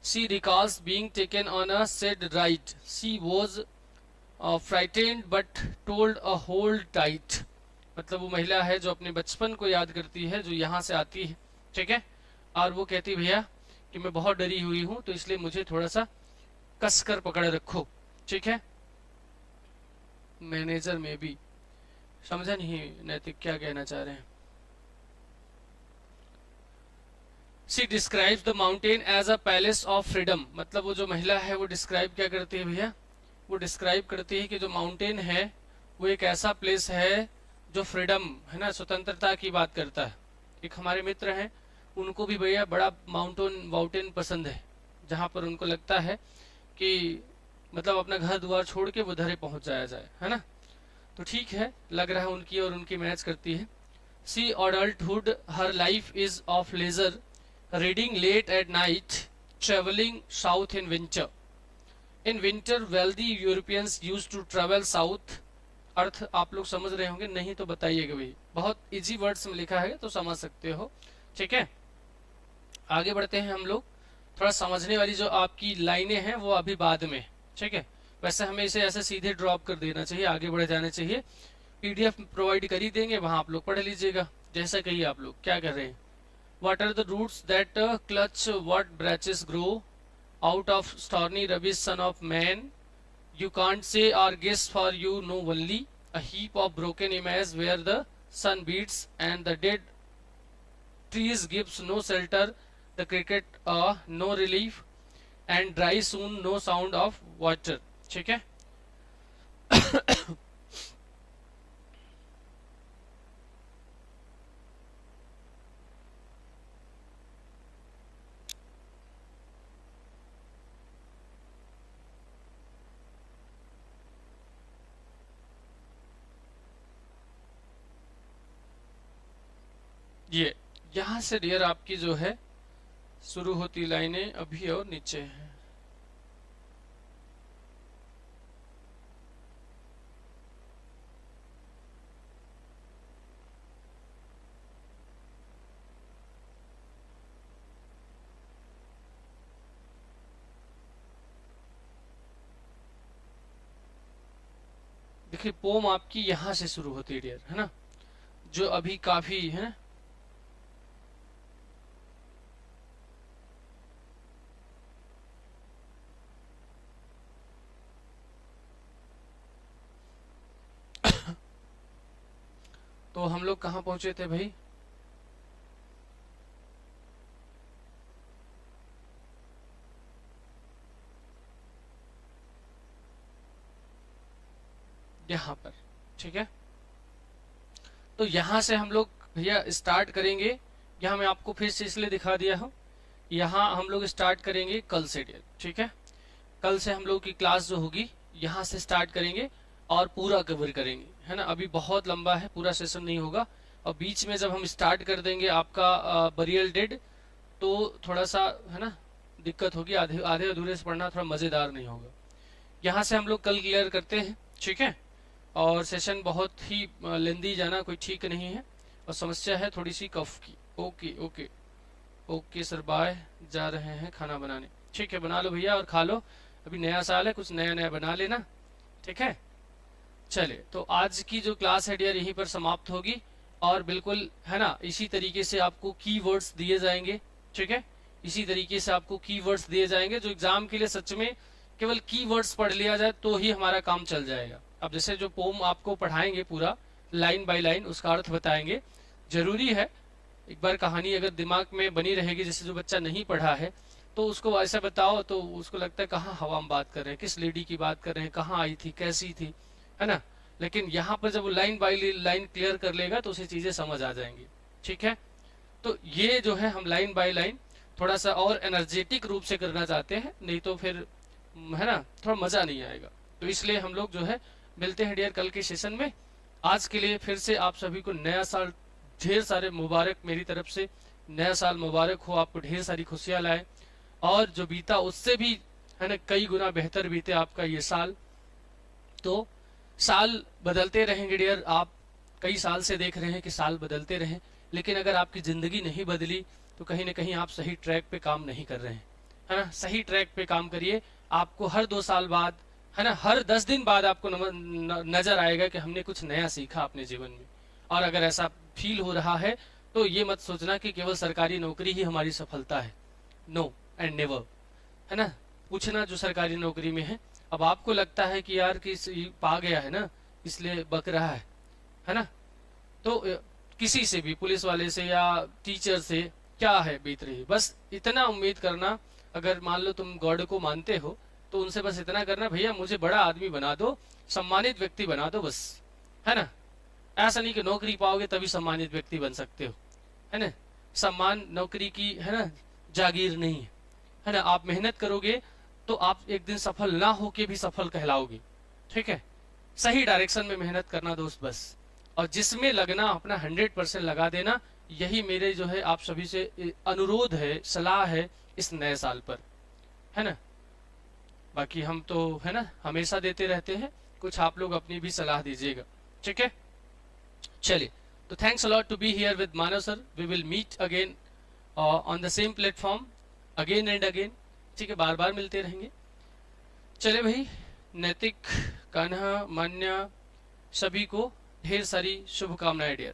she recalls being taken on a said ride, she was frightened but told a hold tight। मतलब वो महिला है जो अपने बचपन को याद करती है, जो यहाँ से आती है। ठीक है, और वो कहती भैया कि मैं बहुत डरी हुई हूँ, तो इसलिए मुझे थोड़ा सा कस कर पकड़ रखो। ठीक है, मैनेजर में भी समझा नहीं नैतिक क्या कहना चाह रहे हैं। She describes the mountain as a palace of freedom। मतलब वो जो महिला है वो डिस्क्राइब क्या करती है भैया, वो डिस्क्राइब करती है कि जो माउंटेन है वो एक ऐसा प्लेस है जो फ्रीडम, है ना, स्वतंत्रता की बात करता है। एक हमारे मित्र हैं, उनको भी भैया बड़ा माउंटेन पसंद है, जहाँ पर उनको लगता है कि मतलब अपना घर द्वार छोड़ के वो धरे पहुंच जाया जाए, है ना। तो ठीक है, लग रहा है उनकी और उनकी मैच करती है। सी adulthood, her life is of leisure, reading late at night, traveling south in winter। In winter, wealthy Europeans used to travel south। अर्थ आप लोग समझ रहे होंगे, नहीं तो बताइएगा भाई, बहुत इजी वर्ड्स में लिखा है तो समझ सकते हो। ठीक है, आगे बढ़ते हैं हम लोग। थोड़ा समझने वाली जो आपकी लाइनें हैं वो अभी बाद में। ठीक है, वैसे हमें इसे ऐसे सीधे ड्रॉप कर देना चाहिए, आगे बढ़े जाने चाहिए। पीडीएफ प्रोवाइड कर ही देंगे, वहां आप लोग पढ़ लीजिएगा जैसा कहिए आप लोग क्या कर रहे हैं। What are the roots that clutch what branches grow out of stormy rubbish, son of man? You can't say or guess, for you know only a heap of broken images where the sun beats and the dead trees gives no shelter, the cricket no relief, and dry soon no sound of water। ठीक है, ये यहाँ से dear आपकी जो है शुरू होती लाइनें अभी और नीचे हैं। देखिए पोम आपकी यहाँ से शुरू होती है डियर, है ना, जो अभी काफी है। तो हम लोग कहाँ पहुंचे थे भाई, यहाँ पर। ठीक है, तो यहाँ से हम लोग भैया स्टार्ट करेंगे। यहाँ मैं आपको फिर से इसलिए दिखा दिया हूँ, यहाँ हम लोग स्टार्ट करेंगे कल से डियर। ठीक है, कल से हम लोग की क्लास जो होगी यहाँ से स्टार्ट करेंगे और पूरा कवर करेंगे, है ना। अभी बहुत लंबा है, पूरा सेशन नहीं होगा, और बीच में जब हम स्टार्ट कर देंगे आपका बरियल डेड, तो थोड़ा सा, है ना, दिक्कत होगी, आधे आधे अधूरे से पढ़ना थोड़ा मजेदार नहीं होगा। यहाँ से हम लोग कल क्लियर करते हैं। ठीक है, और सेशन बहुत ही लेंदी जाना कोई ठीक नहीं है, और समस्या है थोड़ी सी कफ की। Okay okay okay sir, bye, जा रहे हैं खाना बनाने। ठीक है, बना लो भैया और खा लो, अभी नया साल है, कुछ नया नया बना लेना। ठीक है, चले तो आज की जो क्लास है डियर यहीं पर समाप्त होगी, और बिल्कुल है ना इसी तरीके से आपको कीवर्ड्स दिए जाएंगे। ठीक है, इसी तरीके से आपको कीवर्ड्स दिए जाएंगे, जो एग्जाम के लिए सच में केवल कीवर्ड्स पढ़ लिया जाए तो ही हमारा काम चल जाएगा। अब जैसे जो पोम आपको पढ़ाएंगे पूरा लाइन बाय लाइन, उसका अर्थ बताएंगे, जरूरी है एक बार कहानी अगर दिमाग में बनी रहेगी, जैसे जो बच्चा नहीं पढ़ा है तो उसको ऐसा बताओ तो उसको लगता है कहाँ हवा में बात कर रहे हैं, किस लेडी की बात कर रहे हैं, कहाँ आई थी, कैसी थी, है ना। लेकिन यहाँ पर जब वो लाइन बाय लाइन क्लियर कर लेगा तो उसे चीजें समझ आ जाएंगी। ठीक है, तो ये जो है हम लाइन बाय लाइन थोड़ा सा और एनर्जेटिक रूप से करना चाहते हैं, नहीं तो फिर है ना थोड़ा मजा नहीं आएगा। तो इसलिए हम लोग जो है मिलते हैं डियर कल के सेशन में। आज के लिए फिर से आप सभी को नया साल ढेर सारे मुबारक, मेरी तरफ से नया साल मुबारक हो, आपको ढेर सारी खुशियां लाए, और जो बीता उससे भी है ना कई गुना बेहतर बीते आपका ये साल। तो साल बदलते रहेंगे डियर, आप कई साल से देख रहे हैं कि साल बदलते रहें, लेकिन अगर आपकी जिंदगी नहीं बदली तो कहीं ना कहीं आप सही ट्रैक पे काम नहीं कर रहे हैं, है ना। सही ट्रैक पे काम करिए, आपको हर 2 साल बाद है ना हर 10 दिन बाद आपको नजर आएगा कि हमने कुछ नया सीखा अपने जीवन में। और अगर ऐसा फील हो रहा है तो ये मत सोचना कि केवल सरकारी नौकरी ही हमारी सफलता है, नो एंड नेवर, है ना। पूछना जो सरकारी नौकरी में है, अब आपको लगता है कि यार कि पा गया है ना इसलिए बक रहा है ना, तो किसी से भी, पुलिस वाले से या टीचर से क्या है बीत रही, बस इतना उम्मीद करना। अगर मान लो तुम गॉड को मानते हो तो उनसे बस इतना करना, भैया मुझे बड़ा आदमी बना दो, सम्मानित व्यक्ति बना दो बस, है ना। ऐसा नहीं कि नौकरी पाओगे तभी सम्मानित व्यक्ति बन सकते हो, है ना। सम्मान नौकरी की है ना जागीर नहीं है ना। आप मेहनत करोगे तो आप एक दिन सफल ना होके भी सफल कहलाओगे। ठीक है, सही डायरेक्शन में मेहनत करना दोस्त बस, और जिसमें लगना अपना 100% लगा देना। यही मेरे जो है आप सभी से अनुरोध है, सलाह है इस नए साल पर, है ना। बाकी हम तो है ना हमेशा देते रहते हैं, कुछ आप लोग अपनी भी सलाह दीजिएगा। ठीक है, चलिए, तो thanks a lot to be here with Manav sir. We will meet again on the same platform again and again. ठीक है, बार बार मिलते रहेंगे। चले भाई, नैतिक, कान्हा, मान्या, सभी को ढेर सारी शुभकामनाएं डियर।